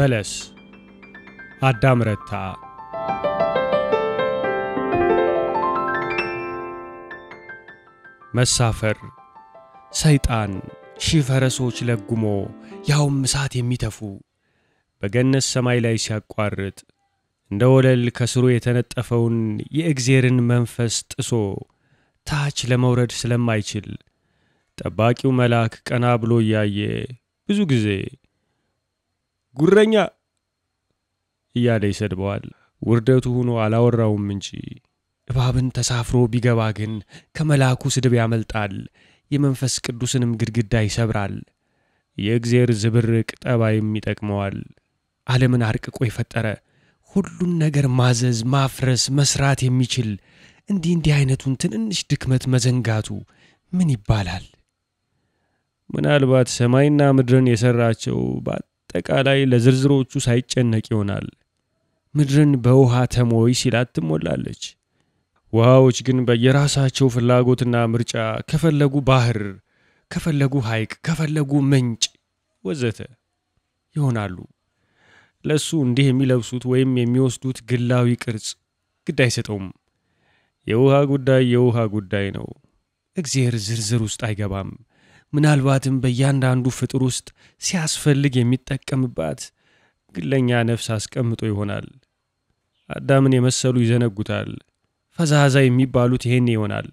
በለስ አዳም ረታ መሳፈር ሰይጣን ሺህ ፈረሶች ለጉሞ ያውም እሳት የሚተፉ በገነት ሰማይ ላይ ሲያቋርጥ እንደ ወለል ከስሩ የተነጠፈውን የእግዚአብሔርን መንፈስ ጥሶ ታች ለመውረድ ስለማይችል ጠባቂው መልአክ ቀና ብሎ ያየ ብዙ ጊዜ ጉረኛ እያለ ይሰድበዋል። ውርደቱ ሆኖ አላወራውም እንጂ እባብን ተሳፍሮ ቢገባ ግን ከመልአኩ ስድብ ያመልጣል፣ የመንፈስ ቅዱስንም ግድግዳ ይሰብራል። የእግዚአብሔር ዝብርቅ ጠባይም ይጠቅመዋል። ዓለምን አርቅቆ የፈጠረ ሁሉን ነገር ማዘዝ፣ ማፍረስ፣ መስራት የሚችል እንዲህ አይነቱን ትንንሽ ድክመት መዘንጋቱ ምን ይባላል? ምናልባት ሰማይና ምድርን የሰራቸው በአጠቃላይ ለዝርዝሮቹ ሳይጨነቅ ይሆናል። ምድርን በውሃ ተሞይ ሲላት ትሞላለች። ውሃዎች ግን በየራሳቸው ፍላጎትና ምርጫ ከፈለጉ ባህር፣ ከፈለጉ ሐይቅ፣ ከፈለጉ ምንጭ ወዘተ ይሆናሉ። ለሱ እንዲህ የሚለብሱት ወይም የሚወስዱት ግላዊ ቅርጽ ግድ አይሰጠውም። የውሃ ጉዳይ የውሃ ጉዳይ ነው። እግዚአብሔር ዝርዝር ውስጥ አይገባም። ምናልባትም በእያንዳንዱ ፍጡር ውስጥ ሲያስፈልግ የሚጠቀምባት ግለኛ ነፍስ አስቀምጦ ይሆናል። አዳምን የመሰሉ ይዘነጉታል። ፈዛዛ የሚባሉት ይሄን ይሆናል።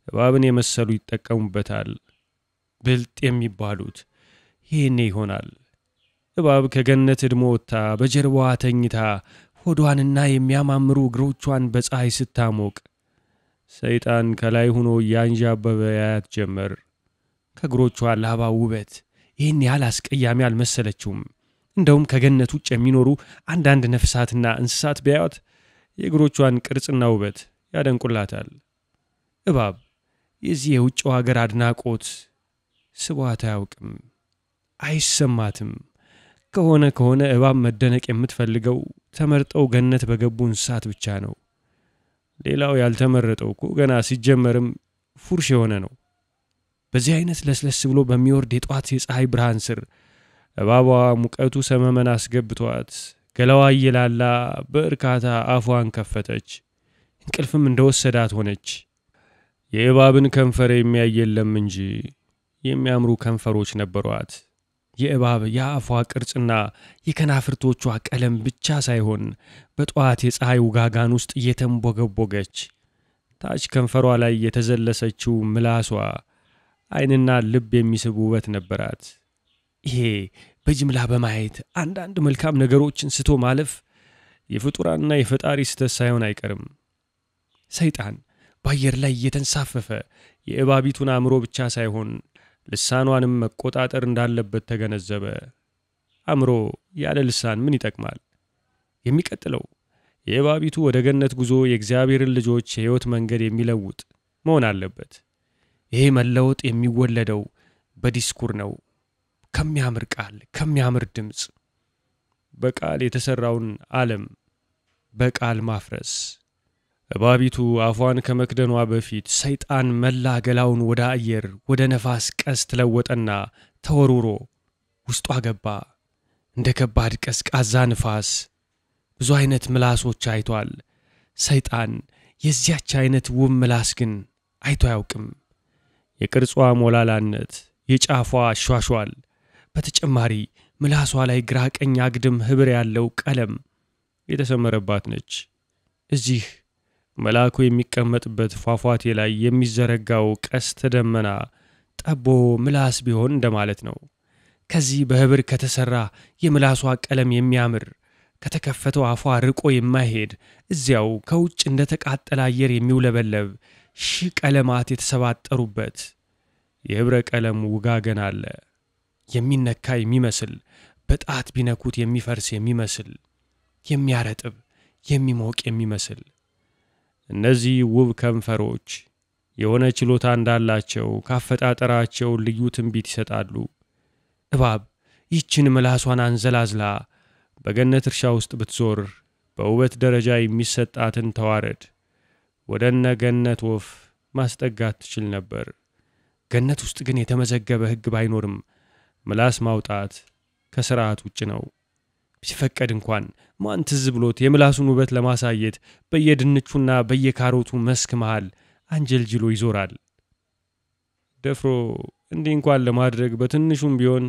እባብን የመሰሉ ይጠቀሙበታል። ብልጥ የሚባሉት ይሄን ይሆናል። እባብ ከገነት እድሞ ወጥታ በጀርባዋ ተኝታ ሆዷንና የሚያማምሩ እግሮቿን በፀሐይ ስታሞቅ ሰይጣን ከላይ ሆኖ ያንዣበበ ያያት ጀመር። ከእግሮቿ ላባ ውበት ይህን ያህል አስቀያሚ አልመሰለችውም። እንደውም ከገነት ውጭ የሚኖሩ አንዳንድ ነፍሳትና እንስሳት ቢያዩት የእግሮቿን ቅርጽና ውበት ያደንቁላታል። እባብ የዚህ የውጭው ሀገር አድናቆት ስቧት አያውቅም፣ አይሰማትም። ከሆነ እባብ መደነቅ የምትፈልገው ተመርጠው ገነት በገቡ እንስሳት ብቻ ነው። ሌላው ያልተመረጠው እኮ ገና ሲጀመርም ፉርሽ የሆነ ነው። በዚህ አይነት ለስለስ ብሎ በሚወርድ የጧት የፀሐይ ብርሃን ስር እባቧ ሙቀቱ ሰመመን አስገብቷት ገላዋ እየላላ በእርካታ አፏን ከፈተች። እንቅልፍም እንደወሰዳት ሆነች። የእባብን ከንፈር የሚያየለም እንጂ የሚያምሩ ከንፈሮች ነበሯት። የእባብ የአፏ ቅርጽና የከናፍርቶቿ ቀለም ብቻ ሳይሆን በጧት የፀሐይ ውጋጋን ውስጥ እየተንቦገቦገች ታች ከንፈሯ ላይ የተዘለሰችው ምላሷ ዓይንና ልብ የሚስብ ውበት ነበራት። ይሄ በጅምላ በማየት አንዳንድ መልካም ነገሮችን ስቶ ማለፍ የፍጡራንና የፈጣሪ ስተት ሳይሆን አይቀርም። ሰይጣን በአየር ላይ እየተንሳፈፈ የእባቢቱን አእምሮ ብቻ ሳይሆን ልሳኗንም መቆጣጠር እንዳለበት ተገነዘበ። አእምሮ ያለ ልሳን ምን ይጠቅማል? የሚቀጥለው የእባቢቱ ወደ ገነት ጉዞ የእግዚአብሔርን ልጆች የሕይወት መንገድ የሚለውጥ መሆን አለበት። ይሄ መለወጥ የሚወለደው በዲስኩር ነው። ከሚያምር ቃል፣ ከሚያምር ድምፅ በቃል የተሰራውን ዓለም በቃል ማፍረስ። እባቢቱ አፏን ከመክደኗ በፊት ሰይጣን መላ ገላውን ወደ አየር ወደ ነፋስ ቀስት ለወጠና ተወርውሮ ውስጧ ገባ። እንደ ከባድ ቀዝቃዛ ንፋስ ብዙ አይነት ምላሶች አይቷል። ሰይጣን የዚያች አይነት ውብ ምላስ ግን አይቶ አያውቅም። የቅርጿ ሞላላነት፣ የጫፏ ሿሿል፣ በተጨማሪ ምላሷ ላይ ግራ ቀኝ አግድም ህብር ያለው ቀለም የተሰመረባት ነች። እዚህ መልአኩ የሚቀመጥበት ፏፏቴ ላይ የሚዘረጋው ቀስተ ደመና ጠቦ ምላስ ቢሆን እንደማለት ነው። ከዚህ በህብር ከተሰራ የምላሷ ቀለም የሚያምር ከተከፈተው አፏ ርቆ የማይሄድ እዚያው ከውጭ እንደተቃጠለ አየር የሚውለበለብ ሺህ ቀለማት የተሰባጠሩበት የህብረ ቀለም ውጋገን አለ። የሚነካ የሚመስል፣ በጣት ቢነኩት የሚፈርስ የሚመስል፣ የሚያረጥብ የሚሞቅ የሚመስል። እነዚህ ውብ ከንፈሮች የሆነ ችሎታ እንዳላቸው ካፈጣጠራቸው ልዩ ትንቢት ይሰጣሉ። እባብ ይህችን ምላሷን አንዘላዝላ በገነት እርሻ ውስጥ ብትዞር በውበት ደረጃ የሚሰጣትን ተዋረድ ወደነ ገነት ወፍ ማስጠጋት ትችል ነበር። ገነት ውስጥ ግን የተመዘገበ ሕግ ባይኖርም ምላስ ማውጣት ከሥርዓት ውጭ ነው። ሲፈቀድ እንኳን ማን ትዝ ብሎት የምላሱን ውበት ለማሳየት በየድንቹና በየካሮቱ መስክ መሃል አንጀልጅሎ ይዞራል። ደፍሮ እንዲህ እንኳን ለማድረግ በትንሹም ቢሆን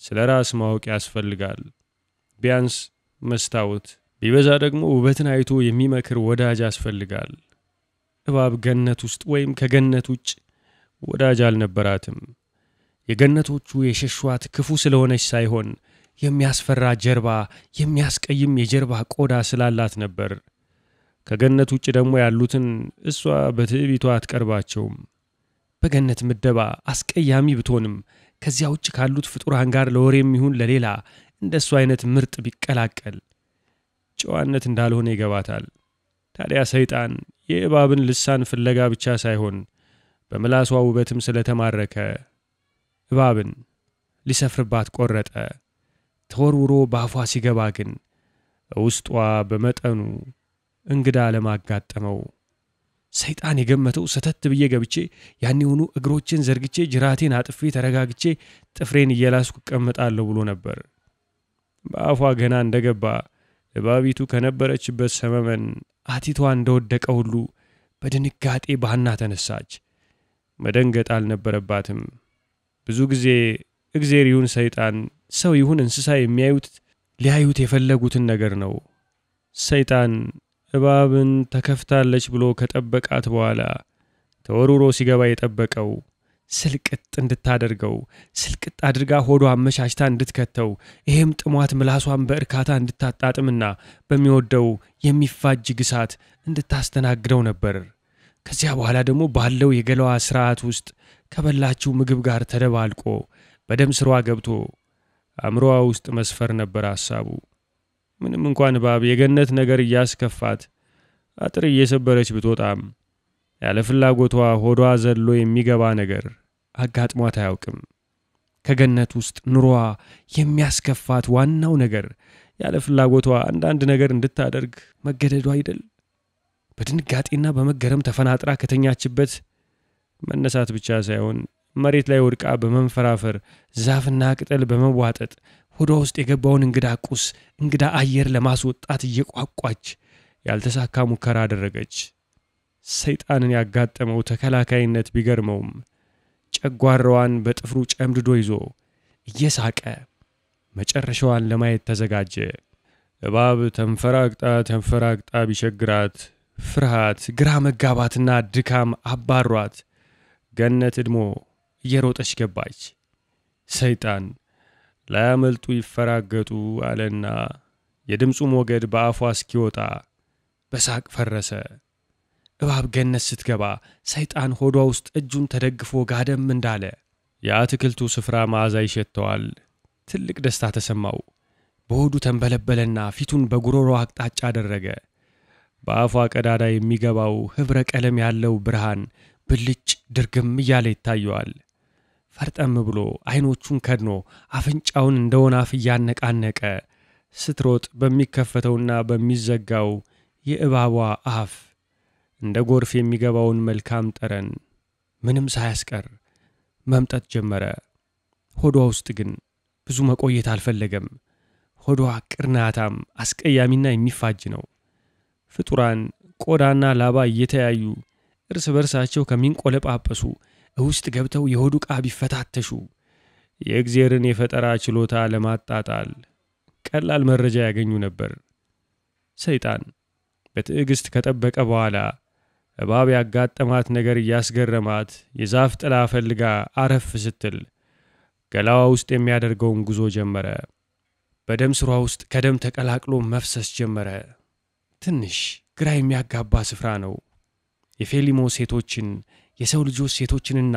ስለ ራስ ማወቅ ያስፈልጋል። ቢያንስ መስታወት፣ ቢበዛ ደግሞ ውበትን አይቶ የሚመክር ወዳጅ ያስፈልጋል። እባብ ገነት ውስጥ ወይም ከገነት ውጭ ወዳጅ አልነበራትም። የገነቶቹ የሸሿት ክፉ ስለሆነች ሳይሆን የሚያስፈራ ጀርባ፣ የሚያስቀይም የጀርባ ቆዳ ስላላት ነበር። ከገነት ውጭ ደግሞ ያሉትን እሷ በትዕቢቷ አትቀርባቸውም። በገነት ምደባ አስቀያሚ ብትሆንም ከዚያ ውጭ ካሉት ፍጡራን ጋር ለወሬም ይሁን ለሌላ እንደሱ አይነት ምርጥ ቢቀላቀል ጨዋነት እንዳልሆነ ይገባታል። ታዲያ ሰይጣን የእባብን ልሳን ፍለጋ ብቻ ሳይሆን በምላሷ ውበትም ስለተማረከ እባብን ሊሰፍርባት ቆረጠ። ተወርውሮ በአፏ ሲገባ ግን ውስጧ በመጠኑ እንግዳ ለማጋጠመው። ሰይጣን የገመተው ሰተት ብዬ ገብቼ ያኔውኑ እግሮችን ዘርግቼ ጅራቴን አጥፌ ተረጋግቼ ጥፍሬን እየላስኩ እቀመጣለሁ ብሎ ነበር። በአፏ ገና እንደገባ እባቢቱ ከነበረችበት ሰመመን አቲቷ እንደወደቀ ሁሉ በድንጋጤ ባና ተነሳች። መደንገጥ አልነበረባትም። ብዙ ጊዜ እግዚአብሔር ይሁን ሰይጣን፣ ሰው ይሁን እንስሳ የሚያዩት ሊያዩት የፈለጉትን ነገር ነው። ሰይጣን እባብን ተከፍታለች ብሎ ከጠበቃት በኋላ ተወርውሮ ሲገባ የጠበቀው ስልቅጥ እንድታደርገው፣ ስልቅጥ አድርጋ ሆዷ አመቻችታ እንድትከተው፣ ይሄም ጥሟት ምላሷን በእርካታ እንድታጣጥምና በሚወደው የሚፋጅ ግሳት እንድታስተናግደው ነበር። ከዚያ በኋላ ደግሞ ባለው የገላዋ ስርዓት ውስጥ ከበላችው ምግብ ጋር ተደባልቆ በደም ስሯ ገብቶ አእምሮዋ ውስጥ መስፈር ነበር ሐሳቡ። ምንም እንኳን እባብ የገነት ነገር እያስከፋት አጥር እየሰበረች ብትወጣም ያለ ፍላጎቷ ሆዷ ዘሎ የሚገባ ነገር አጋጥሟት አያውቅም። ከገነት ውስጥ ኑሮዋ የሚያስከፋት ዋናው ነገር ያለ ፍላጎቷ አንዳንድ ነገር እንድታደርግ መገደዷ አይደል? በድንጋጤና በመገረም ተፈናጥራ ከተኛችበት መነሳት ብቻ ሳይሆን መሬት ላይ ወድቃ በመንፈራፈር ዛፍና ቅጠል በመዋጠጥ ሆዷ ውስጥ የገባውን እንግዳ ቁስ፣ እንግዳ አየር ለማስወጣት እየቋቋች ያልተሳካ ሙከራ አደረገች። ሰይጣንን ያጋጠመው ተከላካይነት ቢገርመውም ጨጓራዋን በጥፍሩ ጨምድዶ ይዞ እየሳቀ መጨረሻዋን ለማየት ተዘጋጀ። እባብ ተንፈራግጣ ቢቸግራት ፍርሃት፣ ግራ መጋባትና ድካም አባሯት ገነት እድሞ እየሮጠች ገባች። ሰይጣን ላያመልጡ ይፈራገጡ አለና የድምፁ ሞገድ በአፏ እስኪወጣ በሳቅ ፈረሰ። እባብ ገነት ስትገባ ሰይጣን ሆዷ ውስጥ እጁን ተደግፎ ጋደም እንዳለ የአትክልቱ ስፍራ መዓዛ ይሸተዋል። ትልቅ ደስታ ተሰማው። በሆዱ ተንበለበለና ፊቱን በጉሮሮ አቅጣጫ አደረገ። በአፏ ቀዳዳ የሚገባው ህብረ ቀለም ያለው ብርሃን ብልጭ ድርግም እያለ ይታየዋል። ፈርጠም ብሎ አይኖቹን ከድኖ አፍንጫውን እንደ ወናፍ እያነቃነቀ ስትሮጥ በሚከፈተውና በሚዘጋው የእባቧ አፍ እንደ ጎርፍ የሚገባውን መልካም ጠረን ምንም ሳያስቀር መምጠጥ ጀመረ። ሆዷ ውስጥ ግን ብዙ መቆየት አልፈለገም። ሆዷ ቅርናታም አስቀያሚና የሚፋጅ ነው። ፍጡራን ቆዳና ላባ እየተያዩ እርስ በርሳቸው ከሚንቆለጳጳሱ ውስጥ ገብተው የሆዱ ዕቃ ቢፈታተሹ የእግዚአብሔርን የፈጠራ ችሎታ ለማጣጣል ቀላል መረጃ ያገኙ ነበር። ሰይጣን በትዕግስት ከጠበቀ በኋላ እባብ ያጋጠማት ነገር እያስገረማት የዛፍ ጥላ ፈልጋ አረፍ ስትል ገላዋ ውስጥ የሚያደርገውን ጉዞ ጀመረ። በደም ስሯ ውስጥ ከደም ተቀላቅሎ መፍሰስ ጀመረ። ትንሽ ግራ የሚያጋባ ስፍራ ነው። የፌሊሞ ሴቶችን፣ የሰው ልጆች ሴቶችንና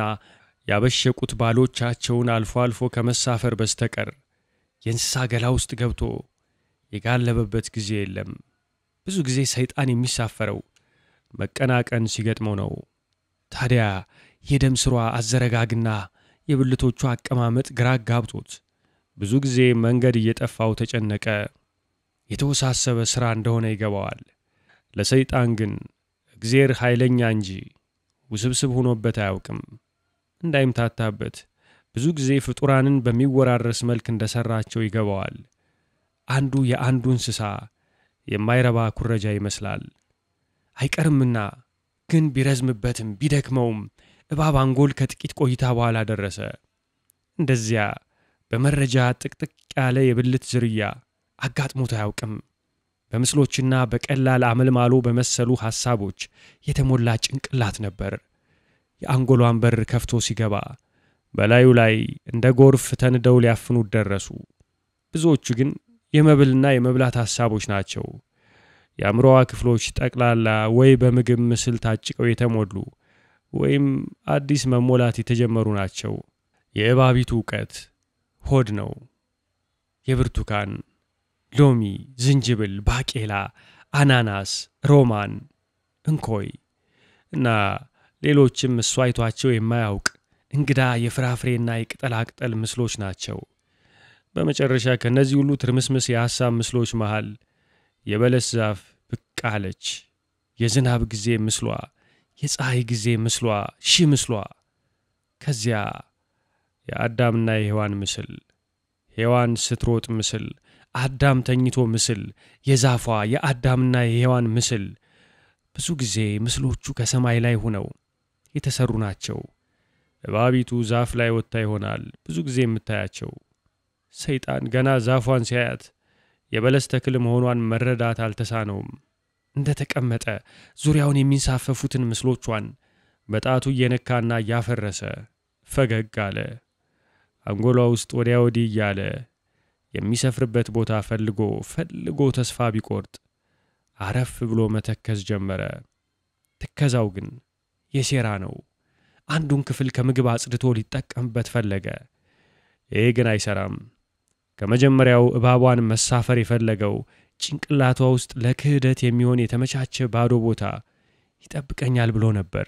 ያበሸቁት ባሎቻቸውን አልፎ አልፎ ከመሳፈር በስተቀር የእንስሳ ገላ ውስጥ ገብቶ የጋለበበት ጊዜ የለም። ብዙ ጊዜ ሰይጣን የሚሳፈረው መቀናቀን ሲገጥመው ነው። ታዲያ የደም ስሯ አዘረጋግና የብልቶቿ አቀማመጥ ግራ ጋብቶት ብዙ ጊዜ መንገድ እየጠፋው ተጨነቀ። የተወሳሰበ ሥራ እንደሆነ ይገባዋል። ለሰይጣን ግን እግዚአብሔር ኃይለኛ እንጂ ውስብስብ ሆኖበት አያውቅም። እንዳይምታታበት ብዙ ጊዜ ፍጡራንን በሚወራረስ መልክ እንደሰራቸው ይገባዋል። አንዱ የአንዱ እንስሳ የማይረባ ኩረጃ ይመስላል። አይቀርምና ግን ቢረዝምበትም ቢደክመውም እባብ አንጎል ከጥቂት ቆይታ በኋላ ደረሰ። እንደዚያ በመረጃ ጥቅጥቅ ያለ የብልት ዝርያ አጋጥሞት አያውቅም። በምስሎችና በቀላል አመልማሎ በመሰሉ ሐሳቦች የተሞላ ጭንቅላት ነበር። የአንጎሏን በር ከፍቶ ሲገባ በላዩ ላይ እንደ ጎርፍ ተንደው ሊያፍኑት ደረሱ። ብዙዎቹ ግን የመብልና የመብላት ሐሳቦች ናቸው። የአእምሮዋ ክፍሎች ጠቅላላ ወይ በምግብ ምስል ታጭቀው የተሞሉ ወይም አዲስ መሞላት የተጀመሩ ናቸው። የእባቢቱ ዕውቀት ሆድ ነው። የብርቱካን፣ ሎሚ፣ ዝንጅብል፣ ባቄላ፣ አናናስ፣ ሮማን፣ እንኮይ እና ሌሎችም እሷ አይቷቸው የማያውቅ እንግዳ የፍራፍሬና የቅጠላቅጠል ምስሎች ናቸው። በመጨረሻ ከነዚህ ሁሉ ትርምስምስ የሐሳብ ምስሎች መሃል የበለስ ዛፍ ብቅ አለች። የዝናብ ጊዜ ምስሏ፣ የፀሐይ ጊዜ ምስሏ፣ ሺህ ምስሏ። ከዚያ የአዳምና የሔዋን ምስል፣ ሔዋን ስትሮጥ ምስል፣ አዳም ተኝቶ ምስል፣ የዛፏ የአዳምና የሔዋን ምስል። ብዙ ጊዜ ምስሎቹ ከሰማይ ላይ ሆነው የተሰሩ ናቸው። እባቢቱ ዛፍ ላይ ወጥታ ይሆናል ብዙ ጊዜ የምታያቸው። ሰይጣን ገና ዛፏን ሲያያት የበለስ ተክል መሆኗን መረዳት አልተሳነውም። እንደተቀመጠ ዙሪያውን የሚንሳፈፉትን ምስሎቿን በጣቱ እየነካና እያፈረሰ ፈገግ አለ። አንጎሏ ውስጥ ወዲያ ወዲህ እያለ የሚሰፍርበት ቦታ ፈልጎ ተስፋ ቢቆርጥ አረፍ ብሎ መተከዝ ጀመረ። ትከዛው ግን የሴራ ነው። አንዱን ክፍል ከምግብ አጽድቶ ሊጠቀምበት ፈለገ። ይሄ ግን አይሰራም። ከመጀመሪያው እባቧን መሳፈር የፈለገው ጭንቅላቷ ውስጥ ለክህደት የሚሆን የተመቻቸ ባዶ ቦታ ይጠብቀኛል ብሎ ነበር።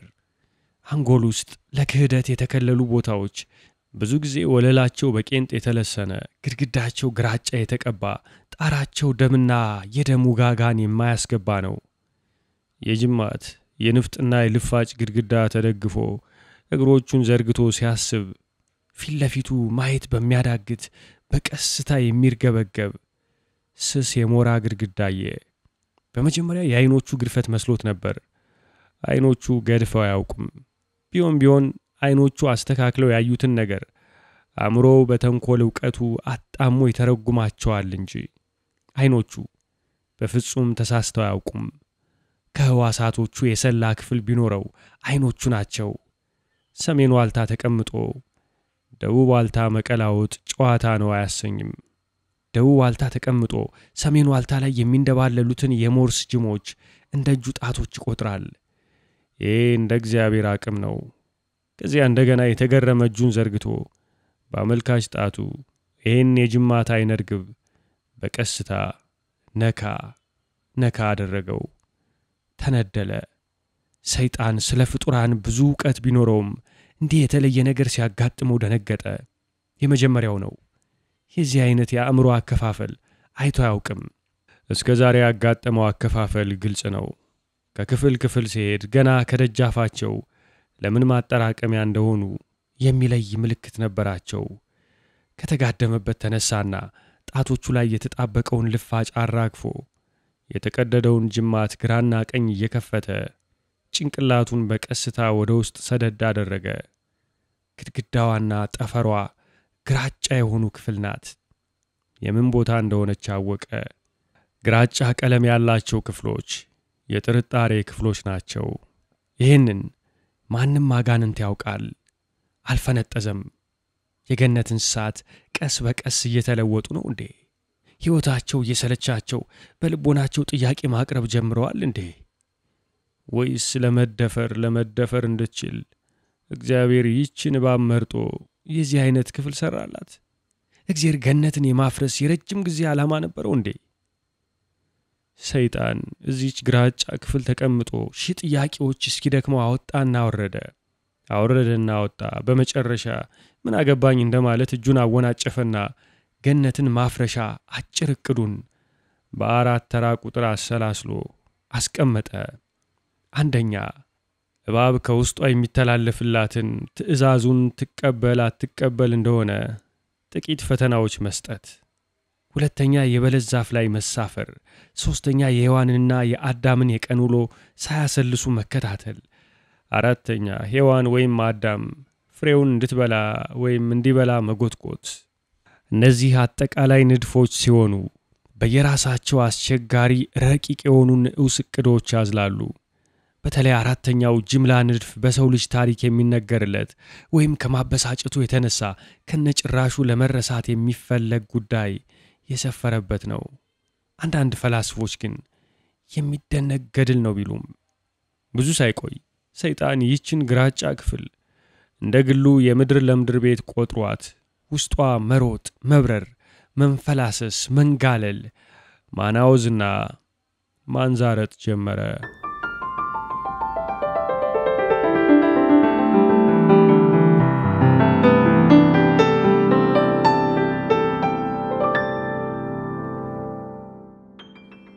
አንጎል ውስጥ ለክህደት የተከለሉ ቦታዎች ብዙ ጊዜ ወለላቸው በቄንጥ የተለሰነ፣ ግድግዳቸው ግራጫ የተቀባ፣ ጣራቸው ደምና የደም ውጋጋን የማያስገባ ነው። የጅማት የንፍጥና የልፋጭ ግድግዳ ተደግፎ እግሮቹን ዘርግቶ ሲያስብ ፊት ለፊቱ ማየት በሚያዳግት በቀስታ የሚርገበገብ ስስ የሞራ ግድግዳዬ። በመጀመሪያ የአይኖቹ ግርፈት መስሎት ነበር። አይኖቹ ገድፈው አያውቁም። ቢሆን አይኖቹ አስተካክለው ያዩትን ነገር አእምሮ በተንኮል ዕውቀቱ አጣሞ ይተረጉማቸዋል እንጂ አይኖቹ በፍጹም ተሳስተው አያውቁም። ከህዋሳቶቹ የሰላ ክፍል ቢኖረው አይኖቹ ናቸው። ሰሜን ዋልታ ተቀምጦ ደቡብ ዋልታ መቀላወጥ ጨዋታ ነው አያሰኝም። ደቡብ ዋልታ ተቀምጦ ሰሜን ዋልታ ላይ የሚንደባለሉትን የሞርስ ጅሞች እንደ እጁ ጣቶች ይቆጥራል። ይሄ እንደ እግዚአብሔር አቅም ነው። ከዚያ እንደገና የተገረመ እጁን ዘርግቶ በአመልካች ጣቱ ይህን የጅማት አይነ ርግብ በቀስታ ነካ አደረገው። ተነደለ። ሰይጣን ስለ ፍጡራን ብዙ ዕውቀት ቢኖረውም እንዲህ የተለየ ነገር ሲያጋጥመው ደነገጠ። የመጀመሪያው ነው። የዚህ አይነት የአእምሮ አከፋፈል አይቶ አያውቅም። እስከ ዛሬ ያጋጠመው አከፋፈል ግልጽ ነው። ከክፍል ክፍል ሲሄድ ገና ከደጃፋቸው ለምን ማጠራቀሚያ እንደሆኑ የሚለይ ምልክት ነበራቸው። ከተጋደመበት ተነሳና ጣቶቹ ላይ የተጣበቀውን ልፋጭ አራግፎ የተቀደደውን ጅማት ግራና ቀኝ እየከፈተ ጭንቅላቱን በቀስታ ወደ ውስጥ ሰደድ አደረገ። ግድግዳዋና ጠፈሯ ግራጫ የሆኑ ክፍል ናት። የምን ቦታ እንደሆነች አወቀ። ግራጫ ቀለም ያላቸው ክፍሎች የጥርጣሬ ክፍሎች ናቸው። ይህንን ማንም አጋንንት ያውቃል። አልፈነጠዘም። የገነት እንስሳት ቀስ በቀስ እየተለወጡ ነው እንዴ? ሕይወታቸው እየሰለቻቸው በልቦናቸው ጥያቄ ማቅረብ ጀምረዋል እንዴ? ወይስ ለመደፈር እንድትችል እግዚአብሔር ይህችን እባብ መርጦ የዚህ አይነት ክፍል ሰራላት? እግዚአብሔር ገነትን የማፍረስ የረጅም ጊዜ ዓላማ ነበረው እንዴ? ሰይጣን እዚች ግራጫ ክፍል ተቀምጦ ሺህ ጥያቄዎች እስኪደክመው አወጣና አወረደና በመጨረሻ ምን አገባኝ እንደማለት እጁን አወናጨፈና ገነትን ማፍረሻ አጭር ዕቅዱን በአራት ተራ ቁጥር አሰላስሎ አስቀመጠ። አንደኛ፣ እባብ ከውስጧ የሚተላለፍላትን ትዕዛዙን ትቀበል አትቀበል እንደሆነ ጥቂት ፈተናዎች መስጠት። ሁለተኛ የበለስ ዛፍ ላይ መሳፈር፣ ሶስተኛ የሔዋንንና የአዳምን የቀን ውሎ ሳያሰልሱ መከታተል፣ አራተኛ ሔዋን ወይም አዳም ፍሬውን እንድትበላ ወይም እንዲበላ መጎትጎት። እነዚህ አጠቃላይ ንድፎች ሲሆኑ በየራሳቸው አስቸጋሪ ረቂቅ የሆኑ ንዑስ ዕቅዶች ያዝላሉ። በተለይ አራተኛው ጅምላ ንድፍ በሰው ልጅ ታሪክ የሚነገርለት ወይም ከማበሳጨቱ የተነሳ ከነጭራሹ ለመረሳት የሚፈለግ ጉዳይ የሰፈረበት ነው። አንዳንድ ፈላስፎች ግን የሚደነቅ ገድል ነው ቢሉም ብዙ ሳይቆይ ሰይጣን ይህችን ግራጫ ክፍል እንደ ግሉ የምድር ለምድር ቤት ቆጥሯት ውስጧ መሮጥ፣ መብረር፣ መንፈላሰስ፣ መንጋለል፣ ማናወዝና ማንዛረጥ ጀመረ።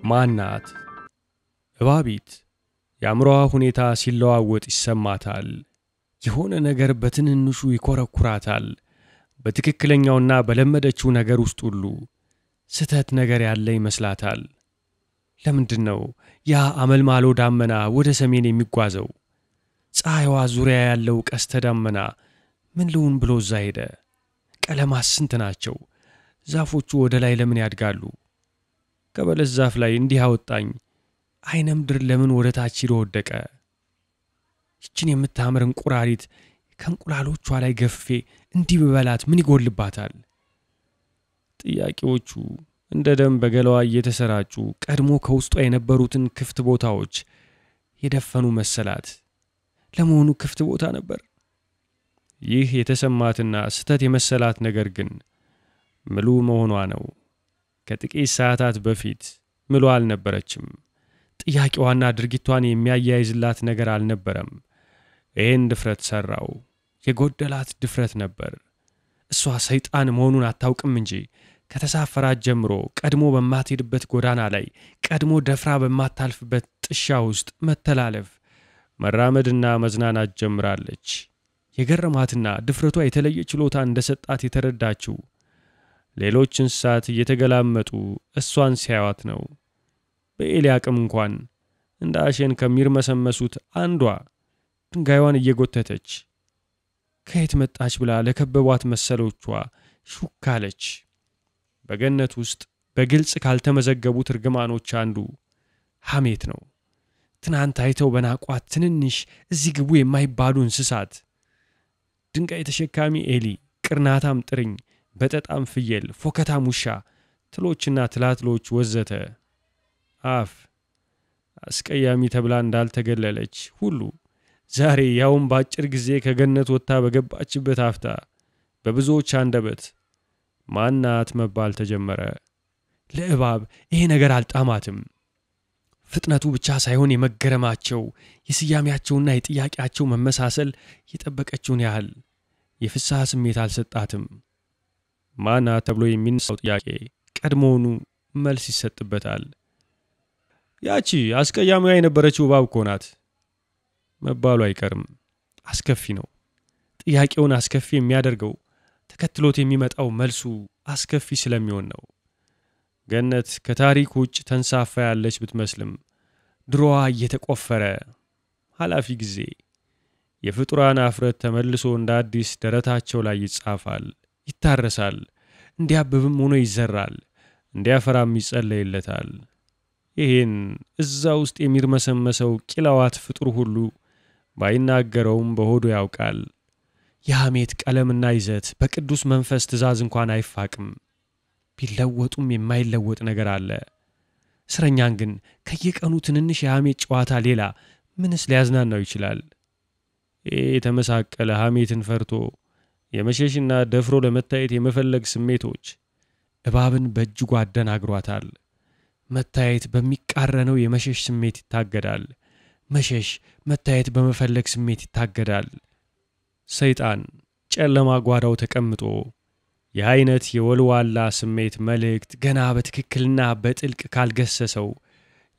ማናት? እባቢት የአእምሮዋ ሁኔታ ሲለዋወጥ ይሰማታል። የሆነ ነገር በትንንሹ ይኮረኩራታል። በትክክለኛውና በለመደችው ነገር ውስጥ ሁሉ ስተት ነገር ያለ ይመስላታል። ለምንድን ነው ያ አመልማሎ ዳመና ወደ ሰሜን የሚጓዘው? ፀሐይዋ ዙሪያ ያለው ቀስተ ዳመና ምን ልውን ብሎ እዛ ሄደ? ቀለማት ስንት ናቸው? ዛፎቹ ወደ ላይ ለምን ያድጋሉ? ከበለስ ዛፍ ላይ እንዲህ አወጣኝ አይነ ምድር ለምን ወደ ታች ሄዶ ወደቀ? ይችን የምታምር እንቁራሪት ከእንቁላሎቿ ላይ ገፍፌ እንዲህ ብበላት ምን ይጎልባታል? ጥያቄዎቹ እንደ ደም በገላዋ እየተሰራጩ ቀድሞ ከውስጧ የነበሩትን ክፍት ቦታዎች የደፈኑ መሰላት። ለመሆኑ ክፍት ቦታ ነበር? ይህ የተሰማትና ስተት የመሰላት ነገር ግን ምሉ መሆኗ ነው። ከጥቂት ሰዓታት በፊት ምሉ አልነበረችም። ጥያቄዋና ድርጊቷን የሚያያይዝላት ነገር አልነበረም። ይህን ድፍረት ሰራው። የጎደላት ድፍረት ነበር። እሷ ሰይጣን መሆኑን አታውቅም እንጂ ከተሳፈራት ጀምሮ ቀድሞ በማትሄድበት ጎዳና ላይ ቀድሞ ደፍራ በማታልፍበት ጥሻ ውስጥ መተላለፍ፣ መራመድና መዝናናት ጀምራለች። የገረማትና ድፍረቷ የተለየ ችሎታ እንደሰጣት የተረዳችው ሌሎች እንስሳት እየተገላመጡ እሷን ሲያዩት ነው። በኤልያቅም እንኳን እንደ አሸን ከሚርመሰመሱት አንዷ ድንጋይዋን እየጎተተች ከየት መጣች ብላ ለከበቧት መሰሎቿ ሹካለች። በገነት ውስጥ በግልጽ ካልተመዘገቡት እርግማኖች አንዱ ሐሜት ነው። ትናንት አይተው በናቋት ትንንሽ እዚህ ግቡ የማይባሉ እንስሳት ድንጋይ ተሸካሚ ኤሊ፣ ቅርናታም ጥርኝ፣ በጠጣም ፍየል፣ ፎከታም ውሻ፣ ትሎችና ትላትሎች ወዘተ አፍ አስቀያሚ ተብላ እንዳልተገለለች ሁሉ ዛሬ ያውም በአጭር ጊዜ ከገነት ወጥታ በገባችበት አፍታ በብዙዎች አንደበት ማናት መባል ተጀመረ። ለእባብ ይሄ ነገር አልጣማትም። ፍጥነቱ ብቻ ሳይሆን የመገረማቸው የስያሜያቸውና የጥያቄያቸው መመሳሰል የጠበቀችውን ያህል የፍስሐ ስሜት አልሰጣትም። ማናት ተብሎ የሚነሳው ጥያቄ ቀድሞውኑ መልስ ይሰጥበታል። ያቺ አስቀያሚዋ የነበረችው እባብ እኮ ናት መባሉ አይቀርም። አስከፊ ነው። ጥያቄውን አስከፊ የሚያደርገው ተከትሎት የሚመጣው መልሱ አስከፊ ስለሚሆን ነው። ገነት ከታሪክ ውጭ ተንሳፋ ያለች ብትመስልም ድሮዋ እየተቆፈረ ኃላፊ ጊዜ የፍጡራን አፍረት ተመልሶ እንደ አዲስ ደረታቸው ላይ ይጻፋል፣ ይታረሳል፣ እንዲያብብም ሆኖ ይዘራል፣ እንዲያፈራም ይጸለይለታል። ይህን እዛ ውስጥ የሚርመሰመሰው ቂላዋት ፍጡር ሁሉ ባይናገረውም በሆዱ ያውቃል። የሐሜት ቀለምና ይዘት በቅዱስ መንፈስ ትእዛዝ እንኳን አይፋቅም። ቢለወጡም የማይለወጥ ነገር አለ። እስረኛን ግን ከየቀኑ ትንንሽ የሐሜት ጨዋታ ሌላ ምንስ ሊያዝናናው ይችላል? የተመሳቀለ ሐሜትን ፈርቶ የመሸሽና ደፍሮ ለመታየት የመፈለግ ስሜቶች እባብን በእጅጉ አደናግሯታል። መታየት በሚቃረነው የመሸሽ ስሜት ይታገዳል። መሸሽ መታየት በመፈለግ ስሜት ይታገዳል። ሰይጣን ጨለማ ጓዳው ተቀምጦ የአይነት የወልዋላ ስሜት መልእክት ገና በትክክልና በጥልቅ ካልገሰሰው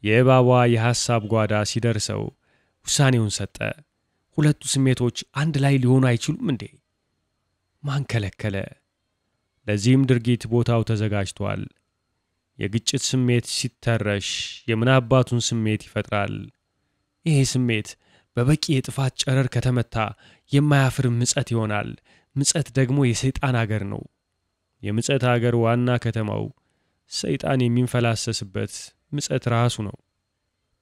የእባቧ የሐሳብ ጓዳ ሲደርሰው ውሳኔውን ሰጠ። ሁለቱ ስሜቶች አንድ ላይ ሊሆኑ አይችሉም እንዴ? ማን ከለከለ? ለዚህም ድርጊት ቦታው ተዘጋጅቷል። የግጭት ስሜት ሲተረሽ የምናባቱን ስሜት ይፈጥራል። ይሄ ስሜት በበቂ የጥፋት ጨረር ከተመታ የማያፍር ምጸት ይሆናል። ምጸት ደግሞ የሰይጣን አገር ነው። የምጸት አገር ዋና ከተማው ሰይጣን የሚንፈላሰስበት ምጸት ራሱ ነው።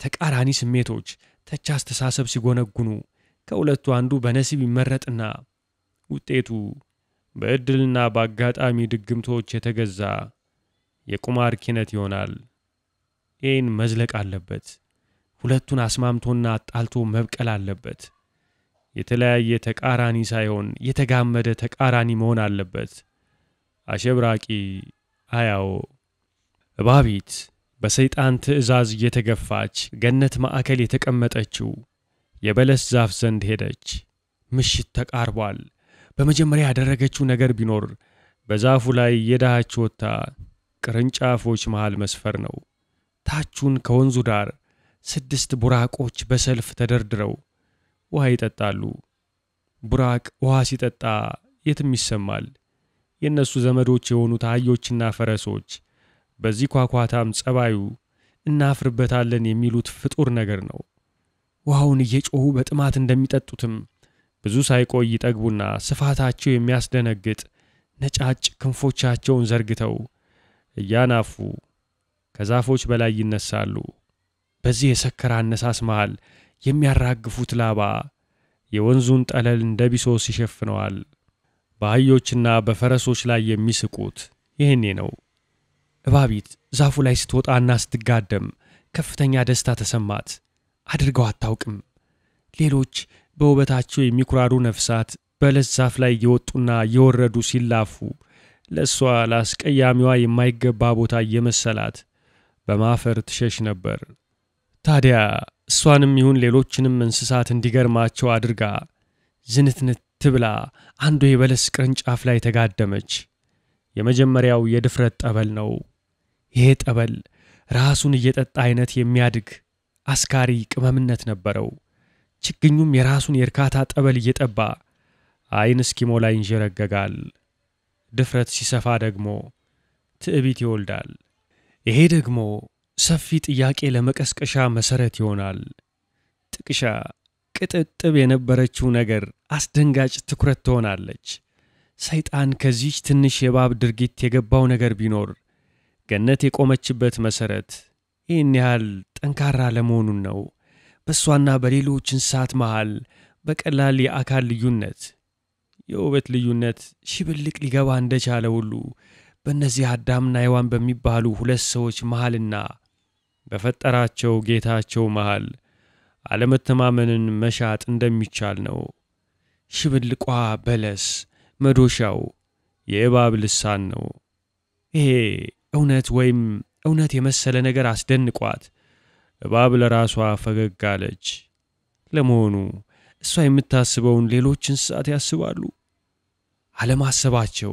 ተቃራኒ ስሜቶች ተቻ አስተሳሰብ ሲጎነጉኑ ከሁለቱ አንዱ በነሲብ ይመረጥና ውጤቱ በእድልና በአጋጣሚ ድግምቶች የተገዛ የቁማር ኪነት ይሆናል። ይህን መዝለቅ አለበት። ሁለቱን አስማምቶና አጣልቶ መብቀል አለበት። የተለያየ ተቃራኒ ሳይሆን የተጋመደ ተቃራኒ መሆን አለበት። አሸብራቂ አያው እባቢት በሰይጣን ትእዛዝ እየተገፋች ገነት ማዕከል የተቀመጠችው የበለስ ዛፍ ዘንድ ሄደች። ምሽት ተቃርቧል። በመጀመሪያ ያደረገችው ነገር ቢኖር በዛፉ ላይ የዳሃች ወጣ ቅርንጫፎች መሃል መስፈር ነው። ታቹን ከወንዙ ዳር 6 ቡራቆች በሰልፍ ተደርድረው ውሃ ይጠጣሉ። ቡራቅ ውሃ ሲጠጣ የትም ይሰማል። የነሱ ዘመዶች የሆኑት አህዮችና ፈረሶች በዚህ ኳኳታም ጸባዩ እናፍርበታለን የሚሉት ፍጡር ነገር ነው። ውሃውን እየጮሁ በጥማት እንደሚጠጡትም ብዙ ሳይቆይ ይጠግቡና ስፋታቸው የሚያስደነግጥ ነጫጭ ክንፎቻቸውን ዘርግተው እያናፉ ከዛፎች በላይ ይነሳሉ። በዚህ የሰከረ አነሳስ መሃል የሚያራግፉት ላባ የወንዙን ጠለል እንደ ቢሶስ ይሸፍነዋል። በአህዮችና በፈረሶች ላይ የሚስቁት ይህኔ ነው። እባቢት ዛፉ ላይ ስትወጣና ስትጋደም ከፍተኛ ደስታ ተሰማት። አድርገው አታውቅም። ሌሎች በውበታቸው የሚኩራሩ ነፍሳት በለስ ዛፍ ላይ እየወጡና እየወረዱ ሲላፉ ለእሷ ለአስቀያሚዋ የማይገባ ቦታ እየመሰላት በማፈር ትሸሽ ነበር። ታዲያ እሷንም ይሁን ሌሎችንም እንስሳት እንዲገርማቸው አድርጋ ዝንትንት ብላ አንዱ የበለስ ቅርንጫፍ ላይ ተጋደመች። የመጀመሪያው የድፍረት ጠበል ነው። ይሄ ጠበል ራሱን እየጠጣ አይነት የሚያድግ አስካሪ ቅመምነት ነበረው። ችግኙም የራሱን የእርካታ ጠበል እየጠባ አይን እስኪሞላ ይንዠረገጋል። ድፍረት ሲሰፋ ደግሞ ትዕቢት ይወልዳል። ይሄ ደግሞ ሰፊ ጥያቄ ለመቀስቀሻ መሰረት ይሆናል። ጥቅሻ ቅጥጥብ የነበረችው ነገር አስደንጋጭ ትኩረት ትሆናለች። ሰይጣን ከዚህ ትንሽ የባብ ድርጊት የገባው ነገር ቢኖር ገነት የቆመችበት መሰረት ይህን ያህል ጠንካራ ለመሆኑን ነው። በእሷና በሌሎች እንስሳት መሃል በቀላል የአካል ልዩነት፣ የውበት ልዩነት ሽብልቅ ሊገባ እንደቻለ ሁሉ በእነዚህ አዳምና ሔዋን በሚባሉ ሁለት ሰዎች መሃልና በፈጠራቸው ጌታቸው መሃል አለመተማመንን መሻጥ እንደሚቻል ነው። ሽብልቋ በለስ መዶሻው የእባብ ልሳን ነው። ይሄ እውነት ወይም እውነት የመሰለ ነገር አስደንቋት እባብ ለራሷ ፈገግ አለች። ለመሆኑ እሷ የምታስበውን ሌሎች እንስሳት ያስባሉ? አለማሰባቸው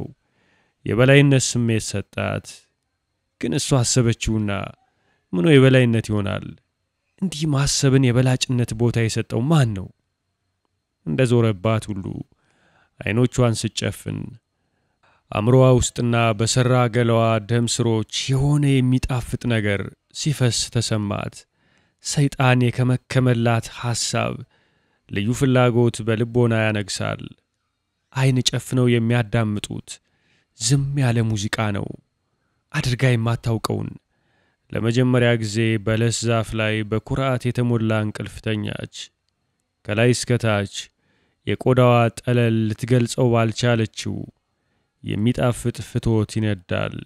የበላይነት ስሜት ሰጣት። ግን እሷ አሰበችውና ምኑ የበላይነት ይሆናል? እንዲህ ማሰብን የበላጭነት ቦታ የሰጠው ማን ነው? እንደ ዞረባት ሁሉ አይኖቿን ስጨፍን አምሮዋ ውስጥና በሰራ ገላዋ ደም ስሮች የሆነ የሚጣፍጥ ነገር ሲፈስ ተሰማት። ሰይጣን የከመከመላት ሐሳብ ልዩ ፍላጎት በልቦና ያነግሳል። አይን ጨፍነው የሚያዳምጡት ዝም ያለ ሙዚቃ ነው። አድርጋ የማታውቀውን ለመጀመሪያ ጊዜ በለስ ዛፍ ላይ በኩራት የተሞላ እንቅልፍ ተኛች። ከላይ እስከ ታች የቆዳዋ ጠለል ልትገልጸው ባልቻለችው የሚጣፍጥ ፍትወት ይነዳል።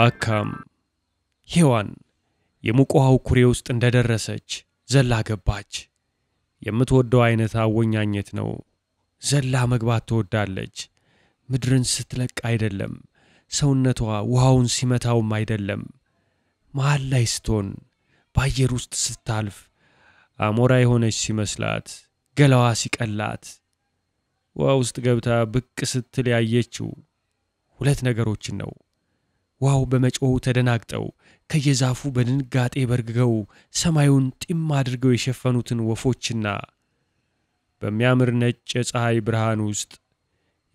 አካም ሔዋን የሙቆሃው ኩሬ ውስጥ እንደደረሰች ዘላ ገባች። የምትወደው አይነት አወኛኘት ነው። ዘላ መግባት ትወዳለች። ምድርን ስትለቅ አይደለም፣ ሰውነቷ ውሃውን ሲመታውም አይደለም። መሃል ላይ ስትሆን በአየር ውስጥ ስታልፍ አሞራ የሆነች ሲመስላት፣ ገላዋ ሲቀላት፣ ውሃ ውስጥ ገብታ ብቅ ስትል ያየችው ሁለት ነገሮችን ነው። ዋው በመጮው ተደናግጠው ከየዛፉ በድንጋጤ በርግገው ሰማዩን ጢም አድርገው የሸፈኑትን ወፎችና በሚያምር ነጭ የፀሐይ ብርሃን ውስጥ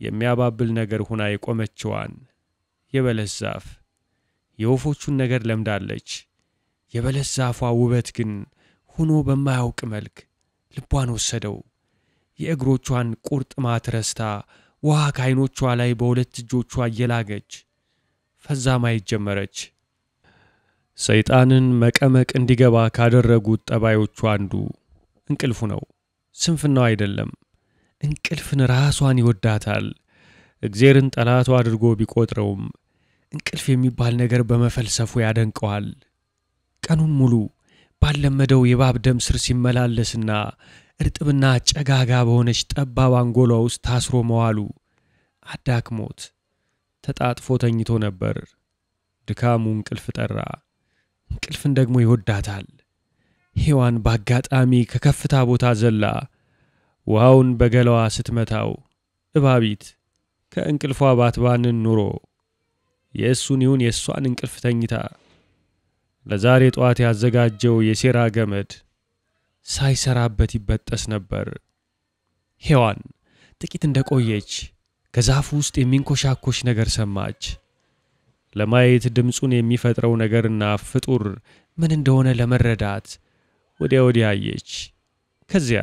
የሚያባብል ነገር ሆና የቆመችዋን የበለስ ዛፍ የወፎቹን ነገር ለምዳለች። የበለስ ዛፏ ውበት ግን ሆኖ በማያውቅ መልክ ልቧን ወሰደው። የእግሮቿን ቁርጥማት ረስታ ውሃ ከዓይኖቿ ላይ በሁለት እጆቿ እየላገች ፈዛ ማየት ጀመረች። ሰይጣንን መቀመቅ እንዲገባ ካደረጉት ጠባዮቹ አንዱ እንቅልፉ ነው። ስንፍናው አይደለም። እንቅልፍን ራሷን ይወዳታል። እግዚአብሔርን ጠላቱ አድርጎ ቢቆጥረውም እንቅልፍ የሚባል ነገር በመፈልሰፉ ያደንቀዋል። ቀኑን ሙሉ ባለመደው የባብ ደም ስር ሲመላለስና እርጥብና ጨጋጋ በሆነች ጠባብ አንጎሏ ውስጥ ታስሮ መዋሉ አዳክሞት ተጣጥፎ ተኝቶ ነበር። ድካሙ እንቅልፍ ጠራ። እንቅልፍን ደግሞ ይወዳታል። ሔዋን በአጋጣሚ ከከፍታ ቦታ ዘላ ውሃውን በገላዋ ስትመታው እባቢት ከእንቅልፏ ባትባንን ኑሮ የእሱን ይሁን የእሷን እንቅልፍ ተኝታ ለዛሬ ጠዋት ያዘጋጀው የሴራ ገመድ ሳይሰራበት ይበጠስ ነበር። ሔዋን ጥቂት እንደቆየች ከዛፉ ውስጥ የሚንኮሻኮሽ ነገር ሰማች። ለማየት ድምጹን የሚፈጥረው ነገርና ፍጡር ምን እንደሆነ ለመረዳት ወዲያ አየች። ከዚያ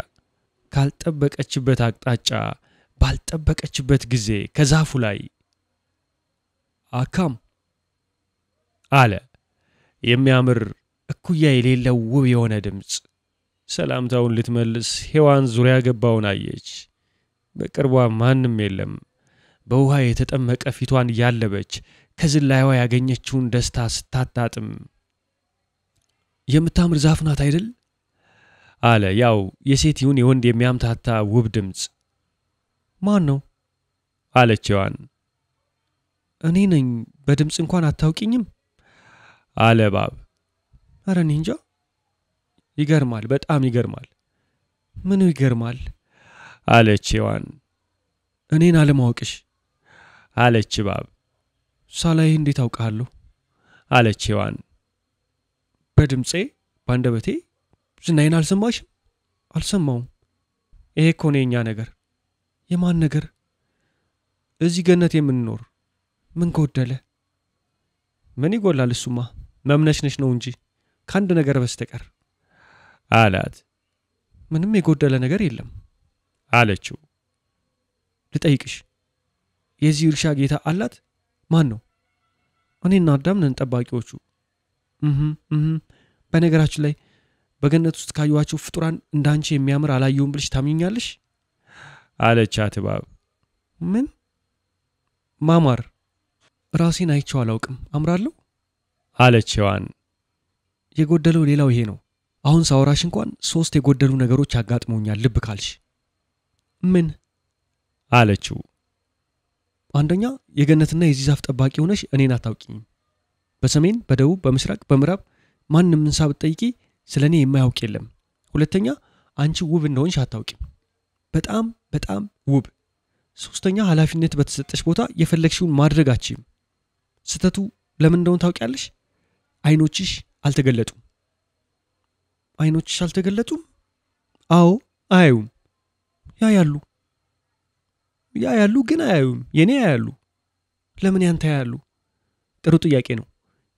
ካልጠበቀችበት አቅጣጫ ባልጠበቀችበት ጊዜ ከዛፉ ላይ አካም አለ የሚያምር እኩያ የሌለው ውብ የሆነ ድምጽ። ሰላምታውን ልትመልስ ሔዋን ዙሪያ ገባውን አየች። በቅርቧ ማንም የለም። በውሃ የተጠመቀ ፊቷን ያለበች ከዝላይዋ ያገኘችውን ደስታ ስታጣጥም የምታምር ዛፍ ናት አይደል አለ ያው የሴት ይሁን የወንድ የሚያምታታ ውብ ድምጽ። ማን ነው አለች ሔዋን። እኔ ነኝ። በድምጽ እንኳን አታውቂኝም አለ እባብ። ኧረ እኔ እንጃ። ይገርማል፣ በጣም ይገርማል። ምኑ ይገርማል አለች ሔዋን። እኔን አለማወቅሽ አለች እባብ። ሳላይ እንዴት አውቃለሁ አለች ሔዋን። በድምጼ ባንደበቴ ዝናዬን አልሰማሽም? አልሰማውም። ይሄ እኮ ነው የኛ ነገር። የማን ነገር? እዚህ ገነት የምንኖር ምን ጎደለ? ምን ይጎላል? እሱማ መምነሽነሽ ነው እንጂ ካንድ ነገር በስተቀር አላት። ምንም የጎደለ ነገር የለም አለችው። ልጠይቅሽ፣ የዚህ እርሻ ጌታ አላት? ማን ነው? እኔና አዳም ነን ጠባቂዎቹ። በነገራችን ላይ በገነት ውስጥ ካዩዋቸው ፍጡራን እንዳንቺ የሚያምር አላየውም ብለሽ ታምኛለሽ? አለቻት እባብ። ምን ማማር? ራሴን አይቼው አላውቅም። አምራለሁ አለች ሔዋን። የጎደለው ሌላው ይሄ ነው። አሁን ሳወራሽ እንኳን 3 የጎደሉ ነገሮች አጋጥመውኛል ልብ ካልሽ። ምን? አለችው። አንደኛ የገነትና የዚህ ዛፍ ጠባቂ ሆነሽ እኔን አታውቂኝም። በሰሜን፣ በደቡብ፣ በምስራቅ፣ በምዕራብ ማንንም እንሳብ ጠይቂ ስለኔ የማያውቅ የለም። ሁለተኛ አንቺ ውብ እንደሆንሽ አታውቂም። በጣም በጣም ውብ። ሶስተኛ ኃላፊነት በተሰጠሽ ቦታ የፈለግሽውን ማድረጋችም። ስተቱ ለምን እንደሆነ ታውቂያለሽ? አይኖችሽ አልተገለጡም። አይኖችሽ አልተገለጡም? አዎ አያዩም። ያያሉ ግን አያዩም። የኔ ያያሉ። ለምን ያንተ ያያሉ? ጥሩ ጥያቄ ነው።